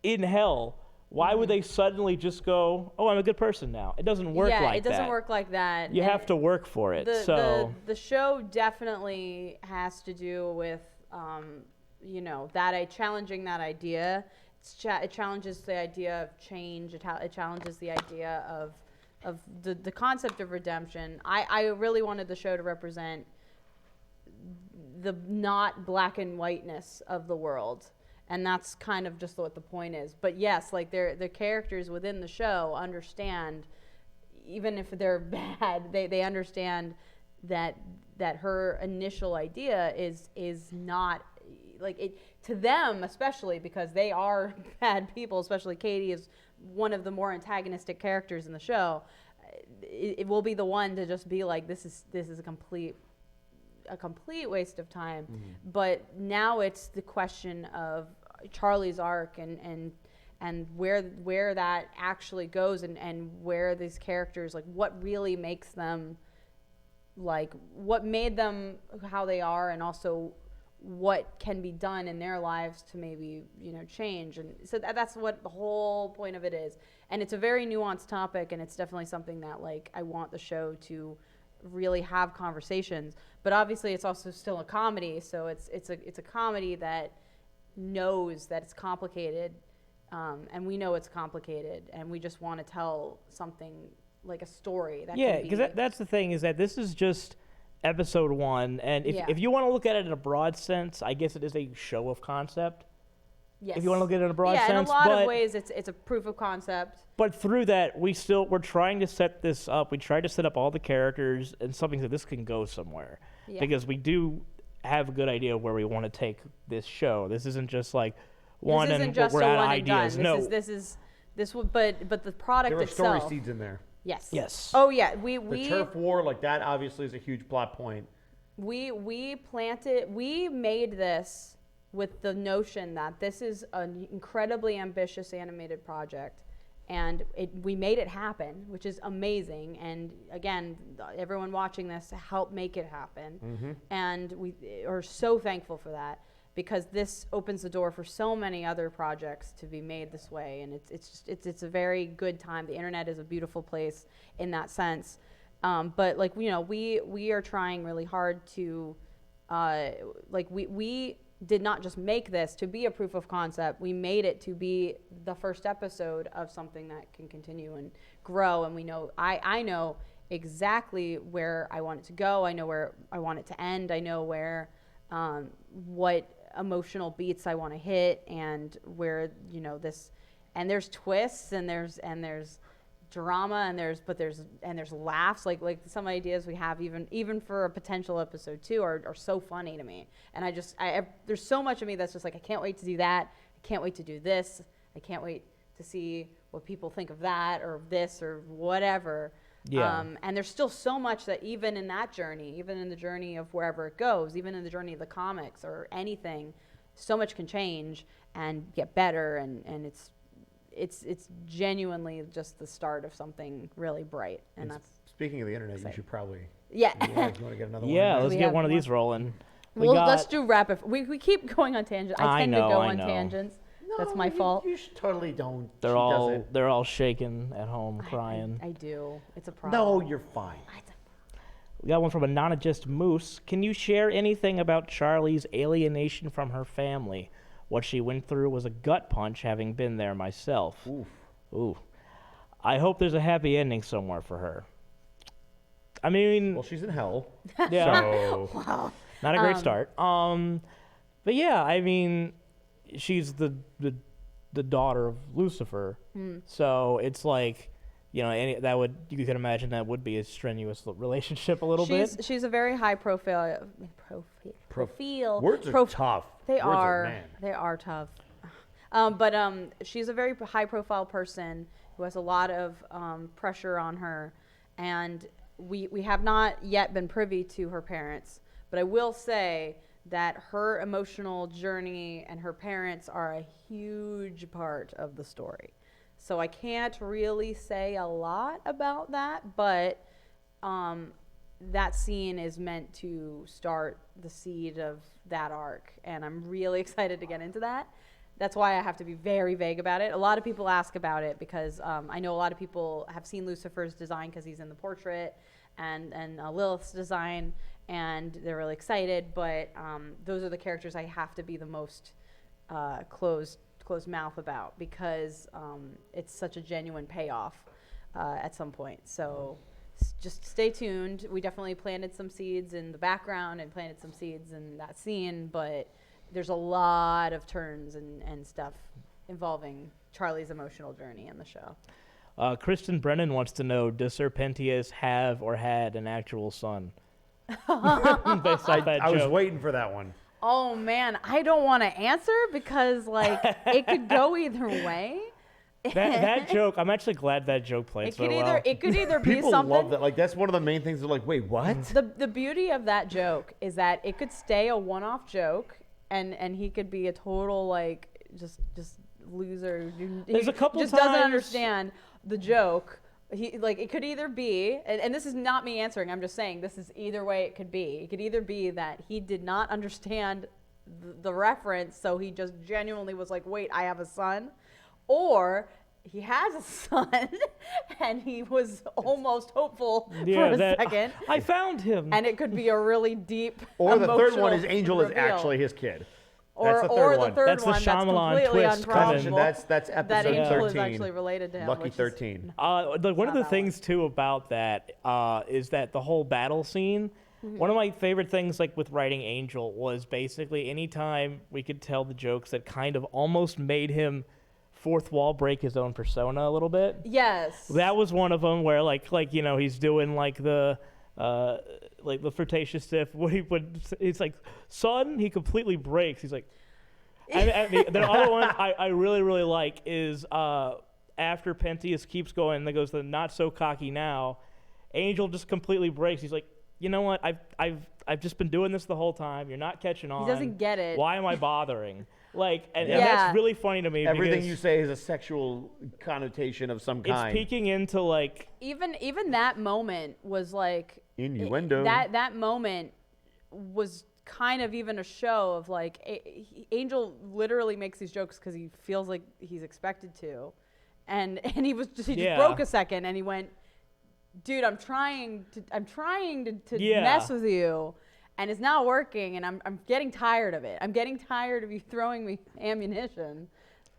in hell. Why would they suddenly just go, "Oh, I'm a good person now"? It doesn't work yeah, like it doesn't that. work like that. You And have to work for it. the show definitely has to do with challenging that idea. It challenges the idea of change. It challenges the idea of the concept of redemption. I really wanted the show to represent the not black and whiteness of the world, and that's kind of just what the point is. But yes, like the characters within the show understand, even if they're bad, they understand that her initial idea is not like it to them, especially because they are bad people. Especially Katie is one of the more antagonistic characters in the show. It will be the one to just be like, this is a complete waste of time. But now it's the question of Charlie's arc and where that actually goes, and where these characters, like, what really makes them, like, what made them how they are, and also what can be done in their lives to maybe change. And so that's what the whole point of it is. And it's a very nuanced topic, and it's definitely something that, like, I want the show to really have conversations. But obviously it's also still a comedy, so it's a comedy that knows that it's complicated, and we know it's complicated, and we just want to tell something, like a story that yeah, can be, because that's the thing, is that this is just episode 1, and if you want to look at it in a broad sense, I guess it is a show of concept. yes. If you want to look at it in a broad sense, in a lot but, of ways it's a proof of concept. But through that, we're trying to set this up. We tried to set up all the characters and something that this can go somewhere, because we do have a good idea of where we want to take this show. This isn't just like one This isn't and just we're a out of one and done. ideas. No. But the product There were itself. story seeds in there. Yes. Yes. Oh yeah, The turf war, like, that obviously is a huge plot point. we made this with the notion that this is an incredibly ambitious animated project, and we made it happen, which is amazing. And again, everyone watching this helped make it happen, and we are so thankful for that, because this opens the door for so many other projects to be made this way. And it's a very good time. The internet is a beautiful place in that sense. But, like, we are trying really hard to, we did not just make this to be a proof of concept. We made it to be the first episode of something that can continue and grow. And we know, I know exactly where I want it to go. I know where I want it to end. I know where, what emotional beats I want to hit, and where, and there's twists, and there's drama, and there's laughs, like some ideas we have even for a potential episode 2 are so funny to me. And there's so much of me that's just like, I can't wait to do that. I can't wait to do this. I can't wait to see what people think of that or this or whatever. Yeah. And there's still so much that even in that journey, even in the journey of wherever it goes, even in the journey of the comics or anything, so much can change and get better, and it's genuinely just the start of something really bright. And that's, Speaking of the internet, you should probably. yeah. You want to get another one? Yeah, let's we get have one of more? these rolling. Well, let's do rapid. We keep going on tangents. I tend to go I on know. tangents. That's No, my fault. You totally don't. They're She all doesn't. shaking at home, crying. I do. It's a problem. No, you're fine. We got one from Anonymous Moose. Can you share anything about Charlie's alienation from her family? What she went through was a gut punch, having been there myself. Oof. Ooh. I hope there's a happy ending somewhere for her. I mean, Well, she's in hell. yeah, So Wow. not a great start. But yeah, I mean, she's the daughter of Lucifer, so it's like, you know, you could imagine that would be a strenuous relationship a little bit. She's a very high profile. words are tough. They Words are. man. Tough. But she's a very high profile person who has a lot of pressure on her, and we have not yet been privy to her parents. But I will say that her emotional journey and her parents are a huge part of the story. So I can't really say a lot about that, but that scene is meant to start the seed of that arc, and I'm really excited to get into that. That's why I have to be very vague about it. A lot of people ask about it because I know a lot of people have seen Lucifer's design because he's in the portrait, and Lilith's design, and they're really excited, but those are the characters I have to be the most closed mouth about, because it's such a genuine payoff at some point. So just stay tuned. We definitely planted some seeds in the background and planted some seeds in that scene, but there's a lot of turns and stuff involving Charlie's emotional journey in the show. Kristen Brennan wants to know, does Serpentius have or had an actual son? Based off that I was joke. waiting for that one. Oh man, I don't want to answer because like it could go either way. That joke, I'm actually glad that joke played so well. It could either be People something. love that. Like, that's one of the main things. They're like, wait, what? The beauty of that joke is that it could stay a one-off joke, and he could be a total like just loser. There's a couple just times doesn't understand the joke. He like it could either be, and this is not me answering. I'm just saying this is either way it could be. It could either be that he did not understand the reference, so he just genuinely was like, "Wait, I have a son," or he has a son, and he was almost hopeful for a second. I found him. And it could be a really deep. Or the third one is emotional Angel is reveal. actually his kid. Or That's the or third the one. third That's the one Shyamalan that's completely twist coming. unprobable. That's that episode Angel is 13. actually related to him. Lucky which is 13. One of the not that things too about that is that the whole battle scene. Mm-hmm. One of my favorite things, like with writing Angel, was basically anytime we could tell the jokes that kind of almost made him fourth wall break his own persona a little bit. Yes. That was one of them where like you know, he's doing like the flirtatious stuff. He's like, son, he completely breaks. He's like. The other one I really, really like is after Pentheus keeps going, that goes to the not so cocky now, Angel just completely breaks. He's like, you know what? I've just been doing this the whole time. You're not catching on. He doesn't get it. Why am I bothering? And Yeah. that's really funny to me. Everything because you say is a sexual connotation of some kind. it's peeking into like Even that moment was like Innuendo. That moment was kind of even a show of like Angel literally makes these jokes because he feels like he's expected to, and he just broke a second and he went, dude, I'm trying to mess with you, and it's not working, and I'm getting tired of it. I'm getting tired of you throwing me ammunition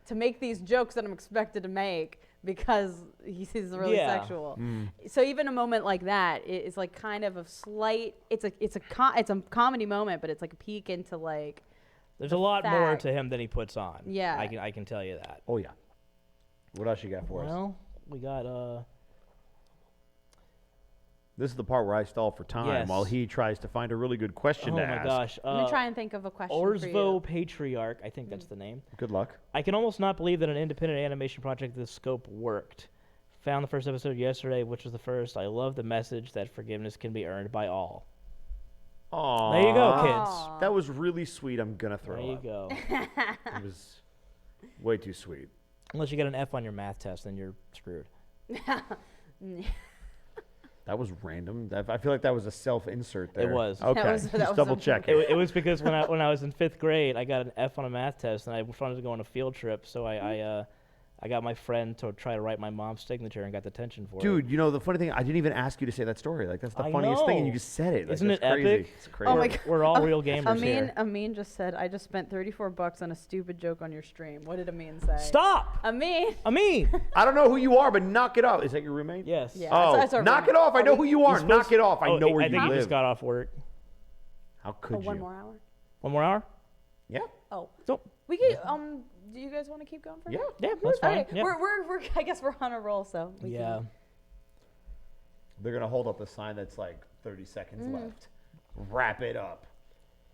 to make these jokes that I'm expected to make because he's really sexual. So even a moment like that is like kind of a slight. It's a comedy moment, but it's like a peek into like. there's a lot more to him than he puts on. Yeah. I can tell you that. Oh, yeah. What else you got for us? Well, we got This is the part where I stall for time Yes. while he tries to find a really good question oh to my ask. gosh. Let me try and think of a question for Orzvo you. Patriarch, I think that's the name. Good luck. I can almost not believe that an independent animation project of this scope worked. Found the first episode yesterday, which was the first. I love the message that forgiveness can be earned by all. Aww. There you go, kids. That was really sweet. I'm going to throw There you up. go. It was way too sweet. Unless you get an F on your math test, then you're screwed. That was random. I feel like that was a self-insert there. It was. Okay. That was Just double on check It was because when I was in 5th grade, I got an F on a math test, and I wanted to go on a field trip, so I I got my friend to try to write my mom's signature and got detention for it. Dude, you know the funny thing, I didn't even ask you to say that story. Like that's the I funniest thing, and you know. just said it. Like, Isn't that's it crazy. epic? It's crazy. Oh my God. We're all real gamers here. Amin just said, I just spent $34 on a stupid joke on your stream. What did Amin say? Stop! Amin. I don't know who you are, but knock it off. Is that your roommate? Yes. Yeah. Oh, That's our knock roommate. it off. I know who you are. He's Knock supposed- it off. I know where I you think he live. just got off work. How could Oh, you? one more hour? One more hour? Yeah. Oh. So, We could, do you guys want to keep going for a Yeah. minute? yeah, that's fine. Okay, Yeah. we're, I guess we're on a roll, so we Yeah. can. They're gonna hold up a sign that's like 30 seconds Mm. left. Wrap it up.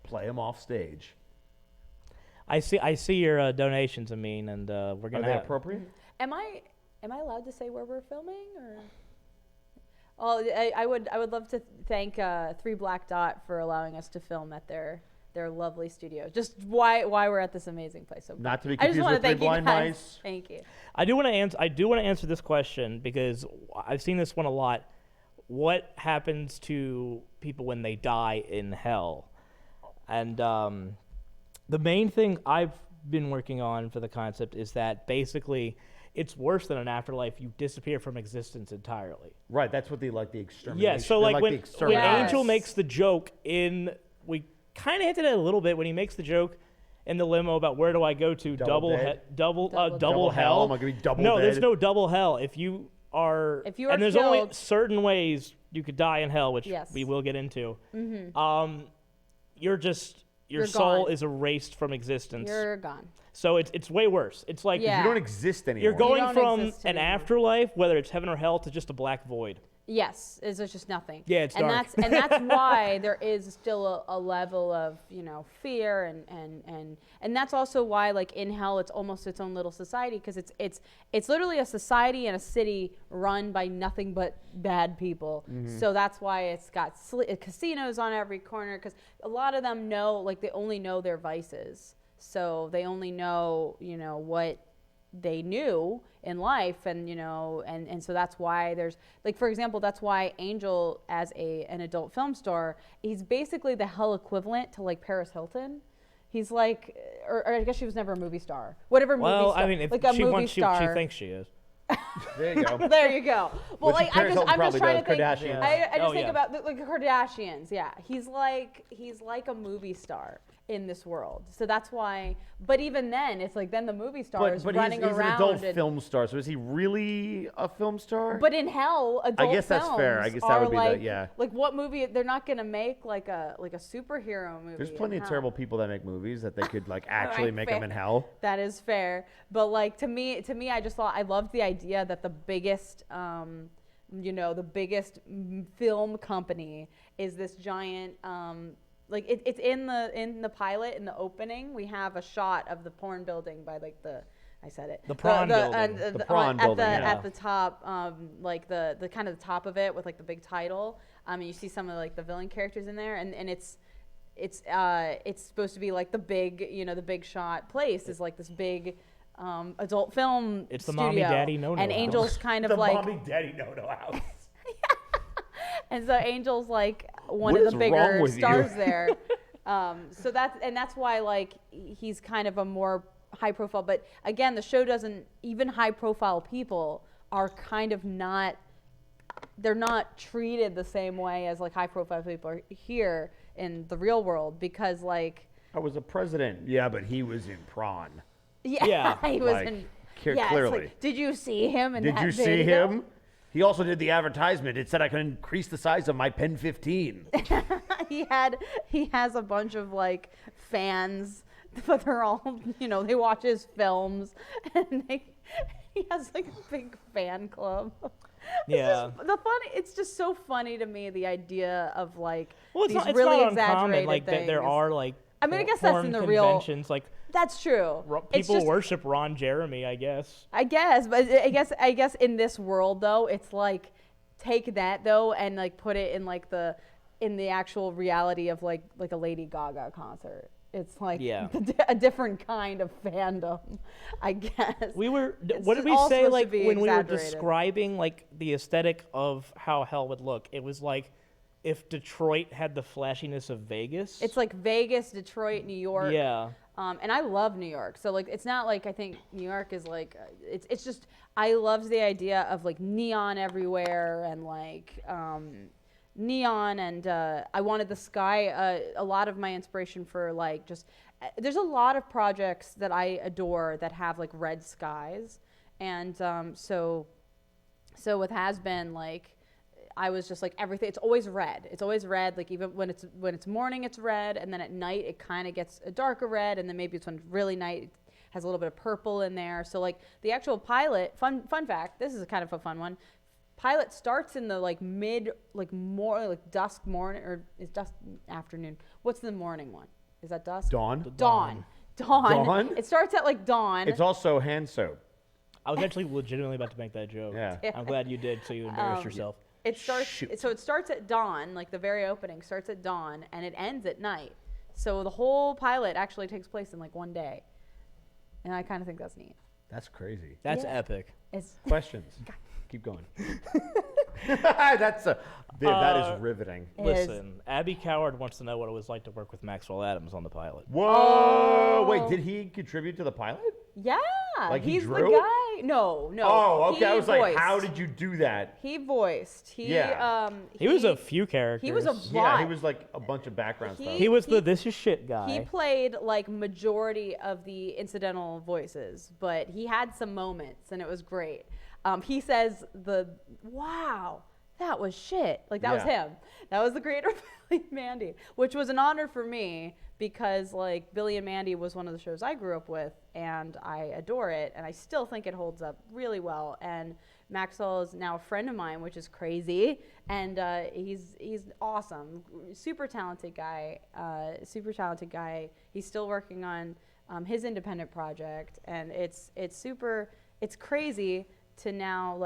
Play them off stage. I see your donations, Amin, and we're Are gonna they have, appropriate? Am I allowed to say where we're filming or? Oh, I would love to thank Three Black Dot for allowing us to film at their lovely studio. Just why we're at this amazing place. So Not to be I just confused want with to Three thank you Blind guys. Mice. Thank you. I do want to answer this question because I've seen this one a lot. What happens to people when they die in hell? And the main thing I've been working on for the concept is that basically it's worse than an afterlife. You disappear from existence entirely. Right, that's what the extermination. Yeah, so they're like the when extermination. Yes. Angel makes the joke we kind of hinted at it a little bit when he makes the joke in the limo about where do I go to Double double dead? double Double hell? Am I gonna be double No, there's dead? no double hell. If you are If and there's only killed- certain ways you could die in hell, which Yes. we will get into. Mm-hmm. Your You're soul gone. is erased from existence. You're gone. So it's way worse. It's like Yeah. You don't exist anymore. you're going don't from exist an anymore. afterlife, whether it's heaven or hell, to just a black void. Yes, it's just nothing. Yeah, it's and dark. that's why there is still a level of fear and that's also why like in hell it's almost its own little society because it's literally a society and a city run by nothing but bad people. Mm-hmm. So that's why it's got casinos on every corner because a lot of them know like they only know their vices, so they only know what they knew in life and so that's why there's like for example that's why Angel as an adult film star he's basically the hell equivalent to like Paris Hilton. He's like or I guess she was never a movie star whatever movie Well, star I mean, if like a she movie wants, she star thinks she is. There you go. there you go. Well, Which like Paris Hilton I'm just probably trying to does, think. Kardashians. I just Oh, think yeah. about like the Kardashians. Yeah, he's like a movie star in this world. So that's why. But even then, it's like then the movie star is But running he's an around. adult and, film star, so is he really a film star? But in hell, adult guess that's fair. I films guess that are would be the- like, yeah. Like what movie? They're not gonna make like a superhero movie. There's in plenty of hell. terrible people that make movies that they could like actually make them in fair. hell. That is fair, but like to me, I just thought I loved the idea that the biggest, the biggest film company is this giant. Like it's in the pilot in the opening. We have a shot of the porn building by like I said it. The prawn building. And The prawn at building, the yeah. at the top, like the kind of the top of it with like the big title. And you see some of like the villain characters in there, and it's supposed to be like the big the big shot place is like this big adult film It's the studio. mommy daddy no-no and house. Angel's kind of The like mommy daddy no house. and so Angel's like one What of is the wrong bigger with you? stars there. So that's why like he's kind of a more high profile. But again, the show doesn't even high profile people are kind of not. They're not treated the same way as like high profile people are here in the real world because like I was a president. Yeah, but he was in prawn. Yeah, he was like, in. clearly. It's like, did you see him in Did that you see video? him? He also did the advertisement. It said I could increase the size of my pen 15. He has a bunch of like fans, but they're all they watch his films and he has like a big fan club. Yeah. It's just so funny to me the idea of like Well, it's these not, it's really not exaggerated uncommon. Like things. there are like. I mean, I guess that's porn in the real- conventions. Like That's true. It's people just- worship Ron Jeremy, I guess. I guess, but I guess in this world though, it's like take that though and like put it in like in the actual reality of like a Lady Gaga concert. It's like Yeah. a different kind of fandom, I guess. What did we all say supposed to like be when we were exaggerated. describing like the aesthetic of how hell would look? It was like if Detroit had the flashiness of Vegas. It's like Vegas, Detroit, New York. Yeah. And I love New York. So like, it's not like I think New York is like, it's just, I loved the idea of like neon everywhere and like, neon and I wanted the sky. A lot of my inspiration for like just there's a lot of projects that I adore that have like red skies, and so with HAZBIN, like I was just like everything. It's always red. It's always red. Like even when it's morning, it's red, and then at night it kind of gets a darker red, and then maybe it's when it's really night. It has a little bit of purple in there. So like the actual pilot. Fun fact. This is kind of a fun one. Pilot starts in the like mid, like more like dusk morning, or is dusk afternoon? What's the morning one? Is that dusk? Dawn. Dawn. It starts at like dawn. It's also hand soap. I was actually legitimately about to make that joke. Yeah. I'm glad you did, so you embarrassed yourself. It starts. Shoot. So it starts at dawn, like the very opening starts at dawn, and it ends at night. So the whole pilot actually takes place in like one day, and I kind of think that's neat. That's crazy. That's Yeah. epic. It's Questions? Keep going. That is riveting. Listen, Abby Coward wants to know what it was like to work with Maxwell Adams on the pilot. Whoa! Oh. Wait, did he contribute to the pilot? yeah. Like he he's drew? the guy. No. Oh, okay. He I was like, voiced. how did you do that? He voiced. Yeah. He was a few characters. He was a Yeah, lot. he was like a bunch of background stuff. He was he- the this is shit guy. He played like majority of the incidental voices, but he had some moments, and it was great. He says wow, that was shit. Like that was Yeah. him. That was the creator of Billy and Mandy, which was an honor for me because like Billy and Mandy was one of the shows I grew up with, and I adore it, and I still think it holds up really well. And Maxwell is now a friend of mine, which is crazy, and he's awesome, super talented guy. He's still working on his independent project, and it's crazy to now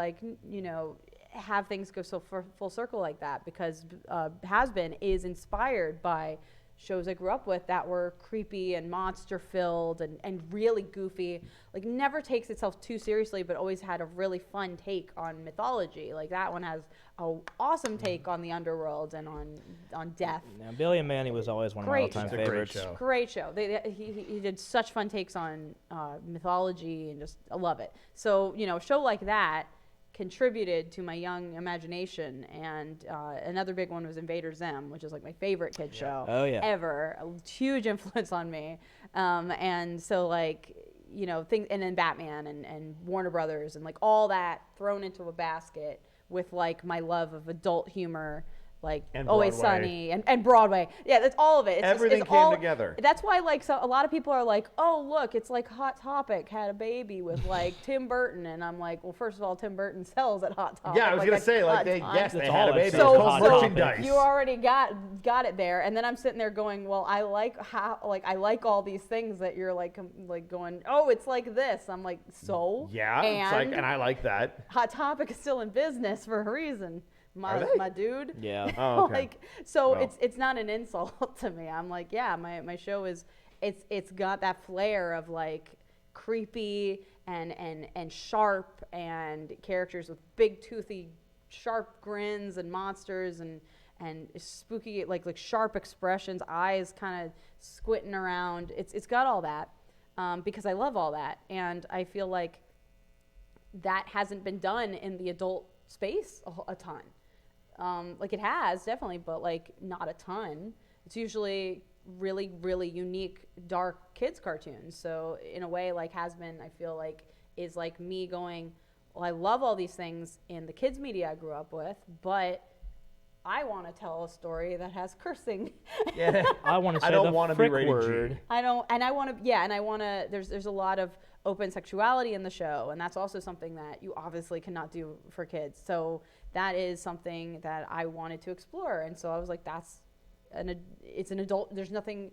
have things go so full circle like that, because HAZBIN is inspired by shows I grew up with that were creepy and monster filled and really goofy, like never takes itself too seriously, but always had a really fun take on mythology. Like that one has an awesome take on the underworld and on death. Now, Billy and Mandy was always one of my Great all-time show. It's a great favorites. show. Great show. He did such fun takes on mythology, and just I love it. So a show like that contributed to my young imagination. And another big one was Invader Zim, which is like my favorite kid show ever. A huge influence on me. And so like things, and then Batman and Warner Brothers and like all that thrown into a basket with like my love of adult humor, like And Always Broadway. Sunny and Broadway. Yeah, that's all of it. Everything it's came all together. That's why like a lot of people are like, oh look, it's like Hot Topic had a baby with like Tim Burton, and I'm like, well, first of all, Tim Burton sells at Hot Topic. Yeah, I was gonna say like they yes. they That's had a all baby. it It's says, called Hot Topic. merchandise. You already got it there, and then I'm sitting there going, well, I like I like all these things that you're like going, oh, it's like this. I'm like, so Yeah, it's like, and I like that. Hot Topic is still in business for a reason, Are they? my dude. Yeah. Oh, okay. Like, so Well. it's not an insult to me. I'm like, yeah, my show is it's got that flair of like creepy and sharp, and characters with big toothy sharp grins and monsters and spooky like sharp expressions, eyes kind of squinting around. It's got all that because I love all that, and I feel like that hasn't been done in the adult space a ton. Like it has definitely, but like not a ton. It's usually really, really unique, dark kids cartoons. So in a way, like HAZBIN, I feel like is like me going, well, I love all these things in the kids media I grew up with, but I want to tell a story that has cursing. Yeah. I want to say I don't the want to be frick rated word. G. I don't, and I want to, yeah, and I want to, there's a lot of open sexuality in the show, and that's also something that you obviously cannot do for kids. So that is something that I wanted to explore, and so I was like, it's an adult, there's nothing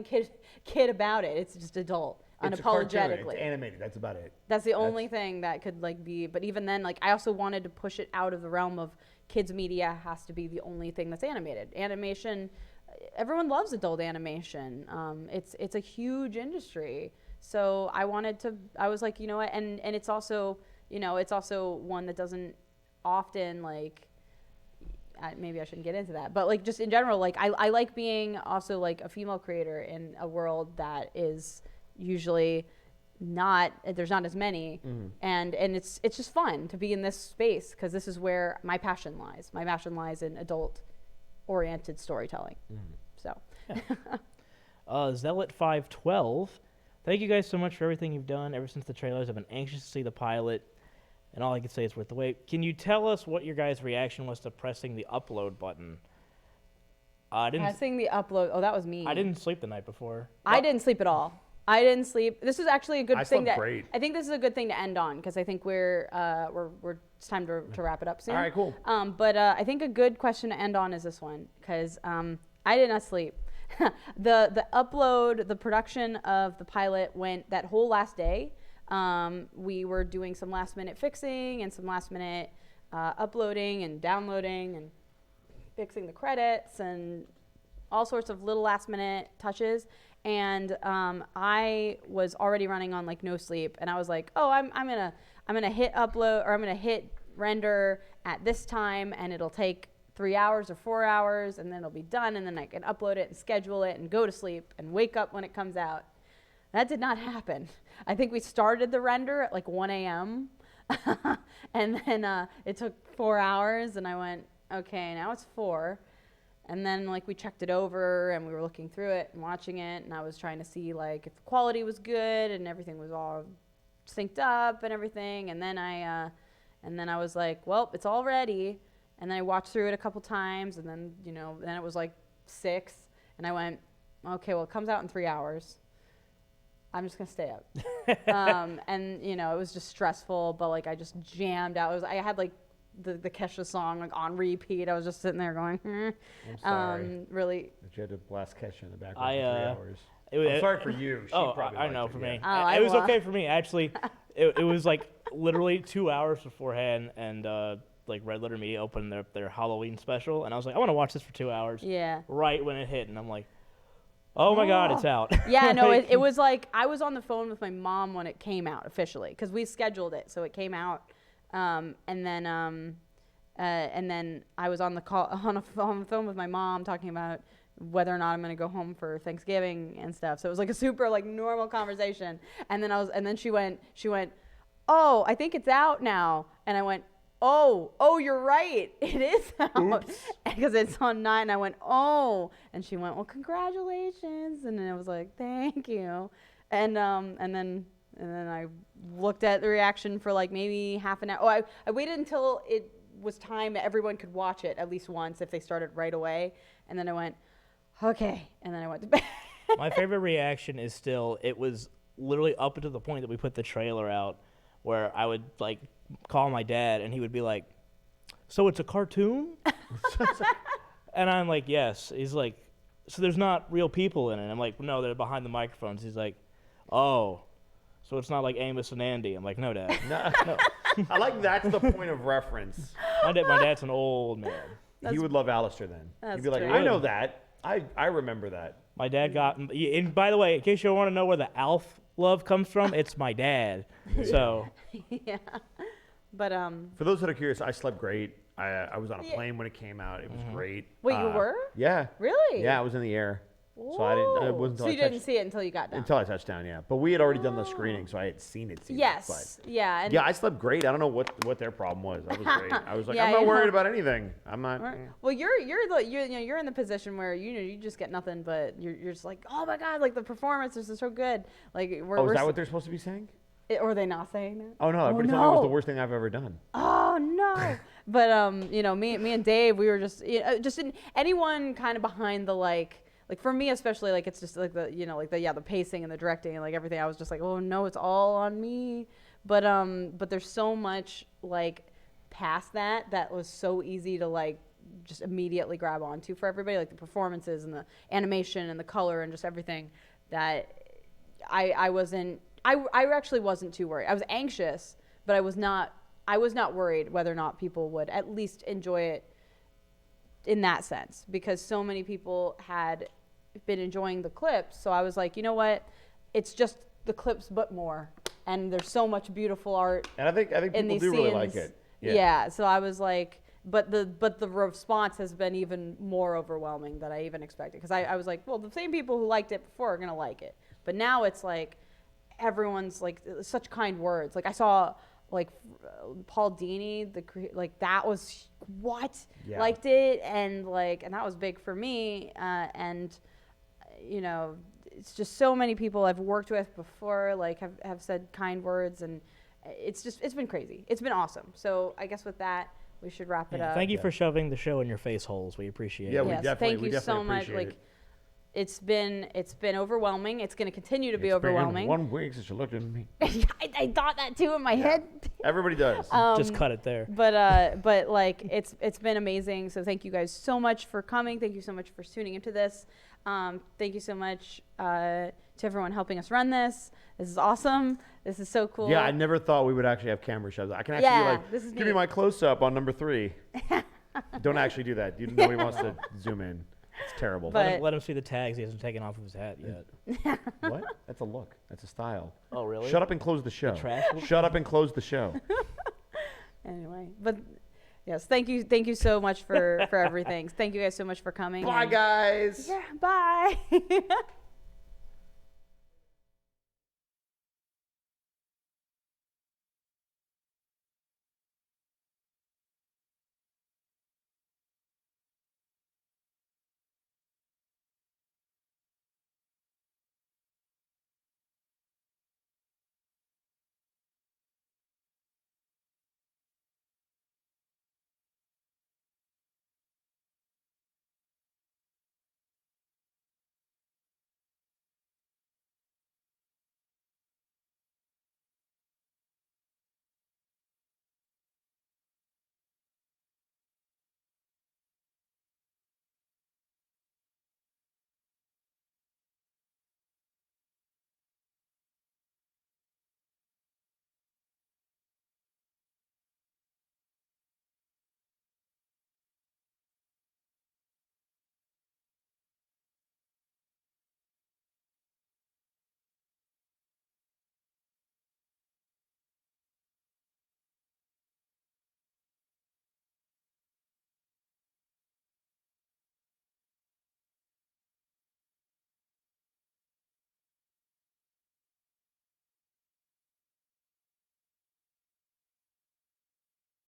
kid about it. It's just adult, It's a cartoon, unapologetically. It's animated. That's about it. That's the only thing that could like be, but even then, like I also wanted to push it out of the realm of kids media has to be the only thing that's animated. Animation, everyone loves adult animation. It's a huge industry. So I was like, you know what, and it's also one that doesn't often like, maybe I shouldn't get into that, but like just in general, like I like being also like a female creator in a world that is usually there's not as many, and it's just fun to be in this space because this is where my passion lies. My passion lies in adult oriented storytelling. So Zealot 512, thank you guys so much for everything you've done ever since the trailers. I've been anxious to see the pilot, and all I can say is worth the wait. Can you tell us what your guys' reaction was to pressing the upload button? Pressing the upload. Oh, that was me. I didn't sleep the night before. I didn't sleep at all. I didn't sleep. This is actually a good thing. slept great. I think this is a good thing to end on because I think it's time to wrap it up soon. All right, cool. But I think a good question to end on is this one because I did not sleep. the upload, the production of the pilot went that whole last day. We were doing some last minute fixing and some last minute uploading and downloading and fixing the credits and all sorts of little last minute touches. And I was already running on like no sleep, and I was like, oh, I'm gonna hit upload, or I'm gonna hit render at this time, and it'll take 3 hours or 4 hours, and then it'll be done, and then I can upload it and schedule it and go to sleep and wake up when it comes out. That did not happen. I think we started the render at like 1 a.m. and then it took 4 hours, and I went, okay, now it's 4. And then like we checked it over and we were looking through it and watching it, and I was trying to see like if the quality was good and everything was all synced up and everything. And then I was like, well, it's all ready. And then I watched through it a couple times, and then then it was like 6, and I went, okay, well, it comes out in 3 hours. I'm just gonna stay up. And it was just stressful, but like I just jammed out. I had like the Kesha song like on repeat. I was just sitting there going, I'm sorry. Really. That you had to blast Kesha in the background for 3 hours. I'm sorry for you. She probably I know liked for it, me. yeah. It was okay for me actually. It was like literally 2 hours beforehand, and like Red Letter Media opened their Halloween special, and I was like, I want to watch this for 2 hours. Yeah. Right when it hit, and I'm like, oh my God, it's out. Yeah, no, it was like I was on the phone with my mom when it came out officially because we scheduled it, so it came out, and then I was on the phone with my mom talking about whether or not I'm gonna go home for Thanksgiving and stuff. So it was like a super like normal conversation, and then she went, oh, I think it's out now, and I went, oh, you're right. It is out because it's on 9. I went, oh, and she went, well, congratulations. And then I was like, thank you. And then I looked at the reaction for like maybe half an hour. Oh, I waited until it was time that everyone could watch it at least once if they started right away. And then I went, okay. And then I went to bed. My favorite reaction is still, it was literally up to the point that we put the trailer out where I would like call my dad and he would be like, so it's a cartoon? And I'm like, yes. He's like, so there's not real people in it? I'm like, no, they're behind the microphones. He's like, oh, so it's not like Amos and Andy. I'm like, no, Dad. No. I like that's the point of reference. My dad's an old man. He would love Alistair then. He'd be like, true. I know that. I remember that. My dad got, and by the way, in case you want to know where the Alf love comes from, it's my dad. So. Yeah. But For those that are curious, I slept great. I was on a plane when it came out. It was great. Wait, you were? Yeah. Really? Yeah, I was in the air. So I didn't. It wasn't So until you I didn't touched, see it until you got down. until I touched down. Yeah, but we had already done the screening, so I had seen it. Yes. Yeah. And Yeah, I slept great. I don't know what their problem was. That was great. I was like, Yeah, I'm not you worried know. about anything. I'm not. Well, you're in the position where you just get nothing, but you're just like, oh my God, like the performances are so good. Like Oh, is that what they're supposed to be saying? or are they not saying that? Oh no, everybody told me it was the worst thing I've ever done. Oh no. But me and Dave, we were just anyone kind of behind the like for me especially, like it's just like the pacing and the directing and like everything. I was just like, oh no, it's all on me. But there's so much like past that was so easy to like just immediately grab onto for everybody, like the performances and the animation and the color and just everything, that I actually wasn't too worried. I was anxious, but I was not worried whether or not people would at least enjoy it in that sense, because so many people had been enjoying the clips. So I was like, you know what? It's just the clips, but more. And there's so much beautiful art. And I think in people these do scenes. really like it. Yeah. So I was like, but the response has been even more overwhelming than I even expected. Because I was like, well, the same people who liked it before are gonna like it, but now it's like everyone's like such kind words. Like I saw like Paul Dini, like that was Yeah. liked it, and that was big for me. And you know, it's just so many people I've worked with before like have said kind words, and it's been crazy. It's been awesome. So I guess with that, we should wrap it up. Thank you for shoving the show in your face holes. We appreciate Yeah, it. we Yes, definitely- thank you so much. appreciate Like it. it's been overwhelming. It's going to continue to be It's been overwhelming. 1 week since you looked at me. I thought that too in my head. Everybody does. Just cut it there. But like it's been amazing. So thank you guys so much for coming. Thank you so much for tuning into this. Thank you so much to everyone helping us run this. This is awesome. This is so cool. Yeah, I never thought we would actually have camera shows. I can actually Yeah, be like, this is give me neat. my close up on number 3. Don't actually do that. Nobody wants to zoom in. It's terrible. But- Let him see the tags. He hasn't taken off of his hat yet. What? That's a look. That's a style. Oh, really? Shut up and close the show. trash look? Shut up and close the show. Anyway, but yes, thank you so much for everything. Thank you guys so much for coming. Bye, and- guys. Yeah, bye.